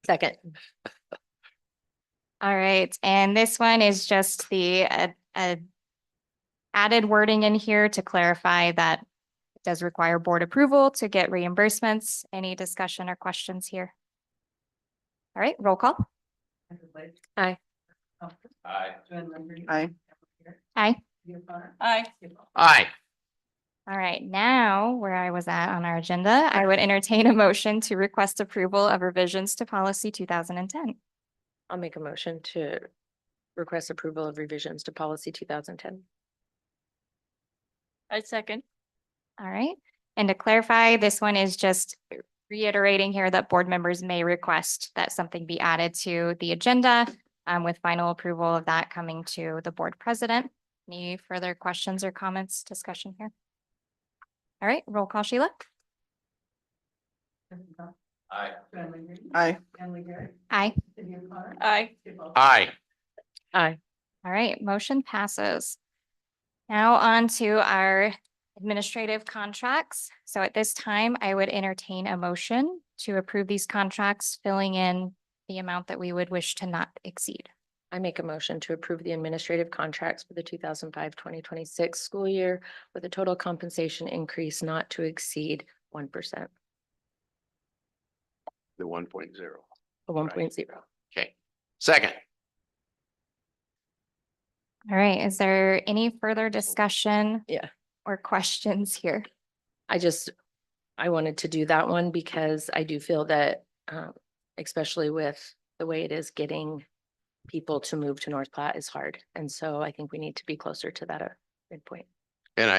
Second. All right, and this one is just the added wording in here to clarify that it does require board approval to get reimbursements. Any discussion or questions here? All right, roll call. Angela Lacy. Aye. Thompson. Aye. Ben Lindsay. Aye. Emily Garrett. Aye. Cindy O'Connor. Aye. Skip Ballard. Aye. All right, now where I was at on our agenda, I would entertain a motion to request approval of revisions to policy 2010. I'll make a motion to request approval of revisions to policy 2010. I second. All right, and to clarify, this one is just reiterating here that board members may request that something be added to the agenda with final approval of that coming to the board president. Any further questions or comments, discussion here? All right, roll call, Sheila. Justin Thompson. Aye. Ben Lindsay. Aye. Emily Garrett. Aye. Cindy O'Connor. Aye. Skip Ballard. Aye. Aye. All right, motion passes. Now on to our administrative contracts. So at this time, I would entertain a motion to approve these contracts, filling in the amount that we would wish to not exceed. I make a motion to approve the administrative contracts for the 2005-2026 school year with a total compensation increase not to exceed 1%. The 1.0. 1.0. Okay. Second. All right, is there any further discussion? Yeah. Or questions here? I wanted to do that one because I do feel that, especially with the way it is, getting people to move to North Platte is hard. And so I think we need to be closer to that midpoint. And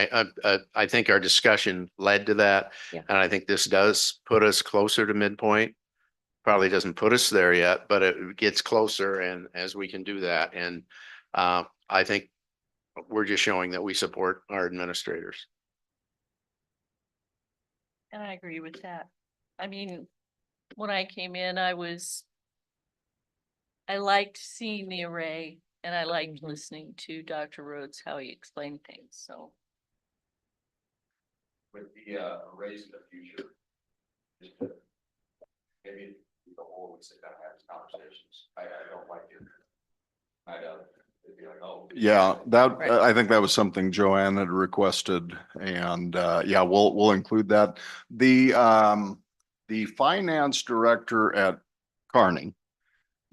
I think our discussion led to that. Yeah. And I think this does put us closer to midpoint. Probably doesn't put us there yet, but it gets closer, and as we can do that. And I think we're just showing that we support our administrators. And I agree with that. I mean, when I came in, I liked seeing the array and I liked listening to Dr. Rhodes, how he explained things, so. With the raise in the future, just to maybe the whole would sit down and have these conversations. I don't like it. It'd be like, oh. Yeah, that, Right. I think that was something Joanne had requested, and yeah, we'll include that. The finance director at Kearney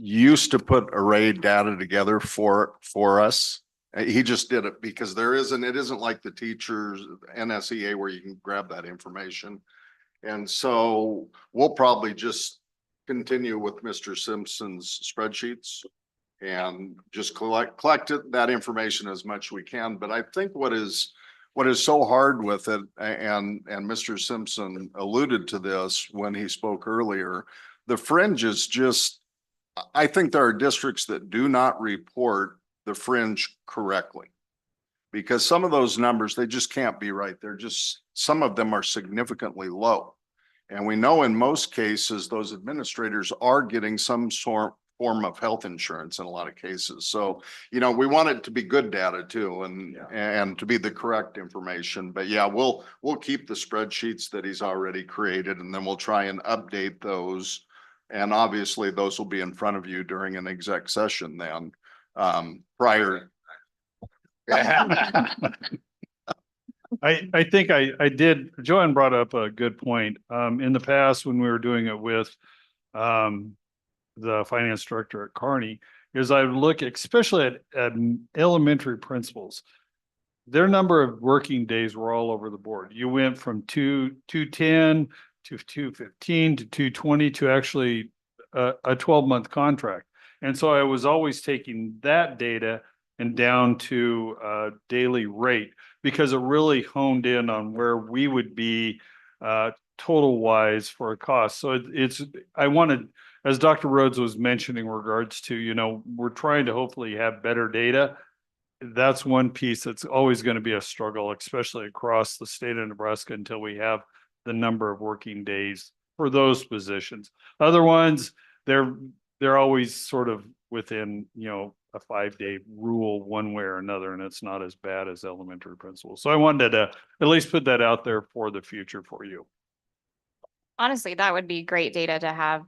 used to put array data together for us. He just did it because it isn't like the teachers NSEA where you can grab that information. And so we'll probably just continue with Mr. Simpson's spreadsheets and just collect that information as much as we can. But I think what is so hard with it, and Mr. Simpson alluded to this when he spoke earlier, the fringe is just, I think there are districts that do not report the fringe correctly. Because some of those numbers, they just can't be right. They're just, some of them are significantly low. And we know in most cases, those administrators are getting some form of health insurance in a lot of cases. So, you know, we want it to be good data too, and to be the correct information. But yeah, we'll keep the spreadsheets that he's already created, and then we'll try and update those. And obviously those will be in front of you during an exec session then, prior. I think I did, Joanne brought up a good point. In the past, when we were doing it with the finance director at Kearney, is I would look especially at elementary principals. Their number of working days were all over the board. You went from 210 to 215 to 220 to actually a 12-month contract. And so I was always taking that data and down to a daily rate, because it really honed in on where we would be total wise for a cost. So I wanted, as Dr. Rhodes was mentioning in regards to, you know, we're trying to hopefully have better data. That's one piece that's always going to be a struggle, especially across the state of Nebraska, until we have the number of working days for those positions. Other ones, they're always sort of within, you know, a 5-day rule one way or another, and it's not as bad as elementary principals. So I wanted to at least put that out there for the future for you. Honestly, that would be great data to have,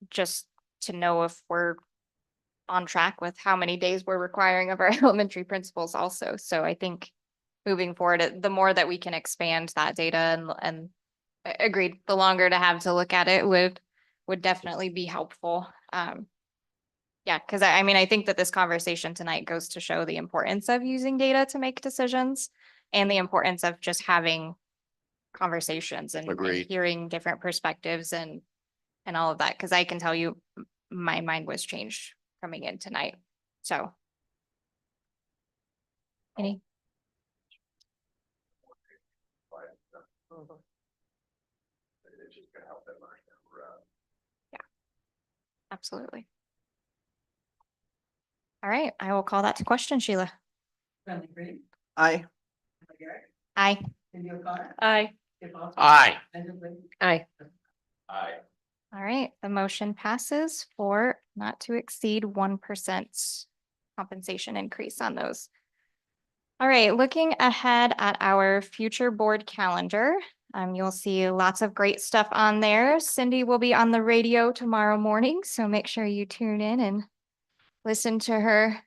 just to know if we're on track with how many days we're requiring of our elementary principals also. So I think moving forward, the more that we can expand that data and agreed, the longer to have to look at it would definitely be helpful. Yeah, because I mean, I think that this conversation tonight goes to show the importance of using data to make decisions and the importance of just having conversations and Agreed. hearing different perspectives and all of that. Because I can tell you, my mind was changed coming in tonight. So. Any? Yeah, absolutely. All right, I will call that to question, Sheila. Bradley Green, Aye. Emma Garrett, Aye. Cindy O'Connor. Aye. Skip Austin, Aye. Linda Lee. Aye. Aye. All right, the motion passes for not to exceed 1% compensation increase on those. All right, looking ahead at our future board calendar, you'll see lots of great stuff on there. Cindy will be on the radio tomorrow morning, so make sure you tune in and listen to her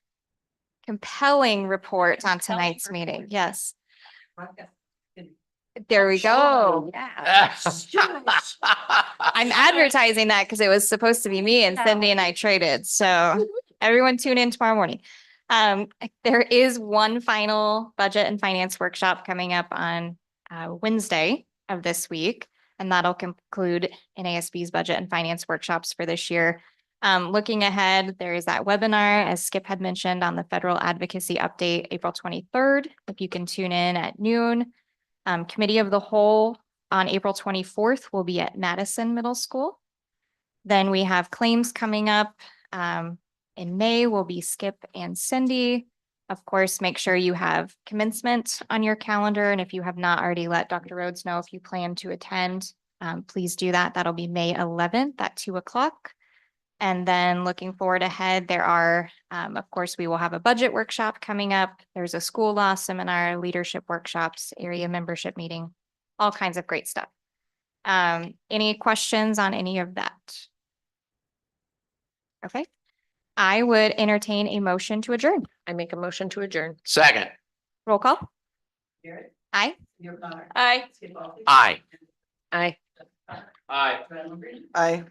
compelling report on tonight's meeting. Yes, Podcast. there we go. Yeah. I'm advertising that because it was supposed to be me and Cindy and I traded. So everyone tune in tomorrow morning. There is one final budget and finance workshop coming up on Wednesday of this week, and that'll conclude NASB's budget and finance workshops for this year. Looking ahead, there is that webinar, as Skip had mentioned, on the federal advocacy update, April 23rd. If you can tune in at noon. Committee of the Whole on April 24th will be at Madison Middle School. Then we have claims coming up. In May will be Skip and Cindy. Of course, make sure you have commencement on your calendar. And if you have not already, let Dr. Rhodes know if you plan to attend. Please do that. That'll be May 11th at 2 o'clock. And then looking forward ahead, there are, of course, we will have a budget workshop coming up. There's a school law seminar, leadership workshops, area membership meeting, all kinds of great stuff. Any questions on any of that? Okay. I would entertain a motion to adjourn. I make a motion to adjourn. Second. Roll call. Garrett, Aye. Cindy O'Connor. Aye. Skip Austin. Aye. Aye. Aye. Bradley Green. Aye.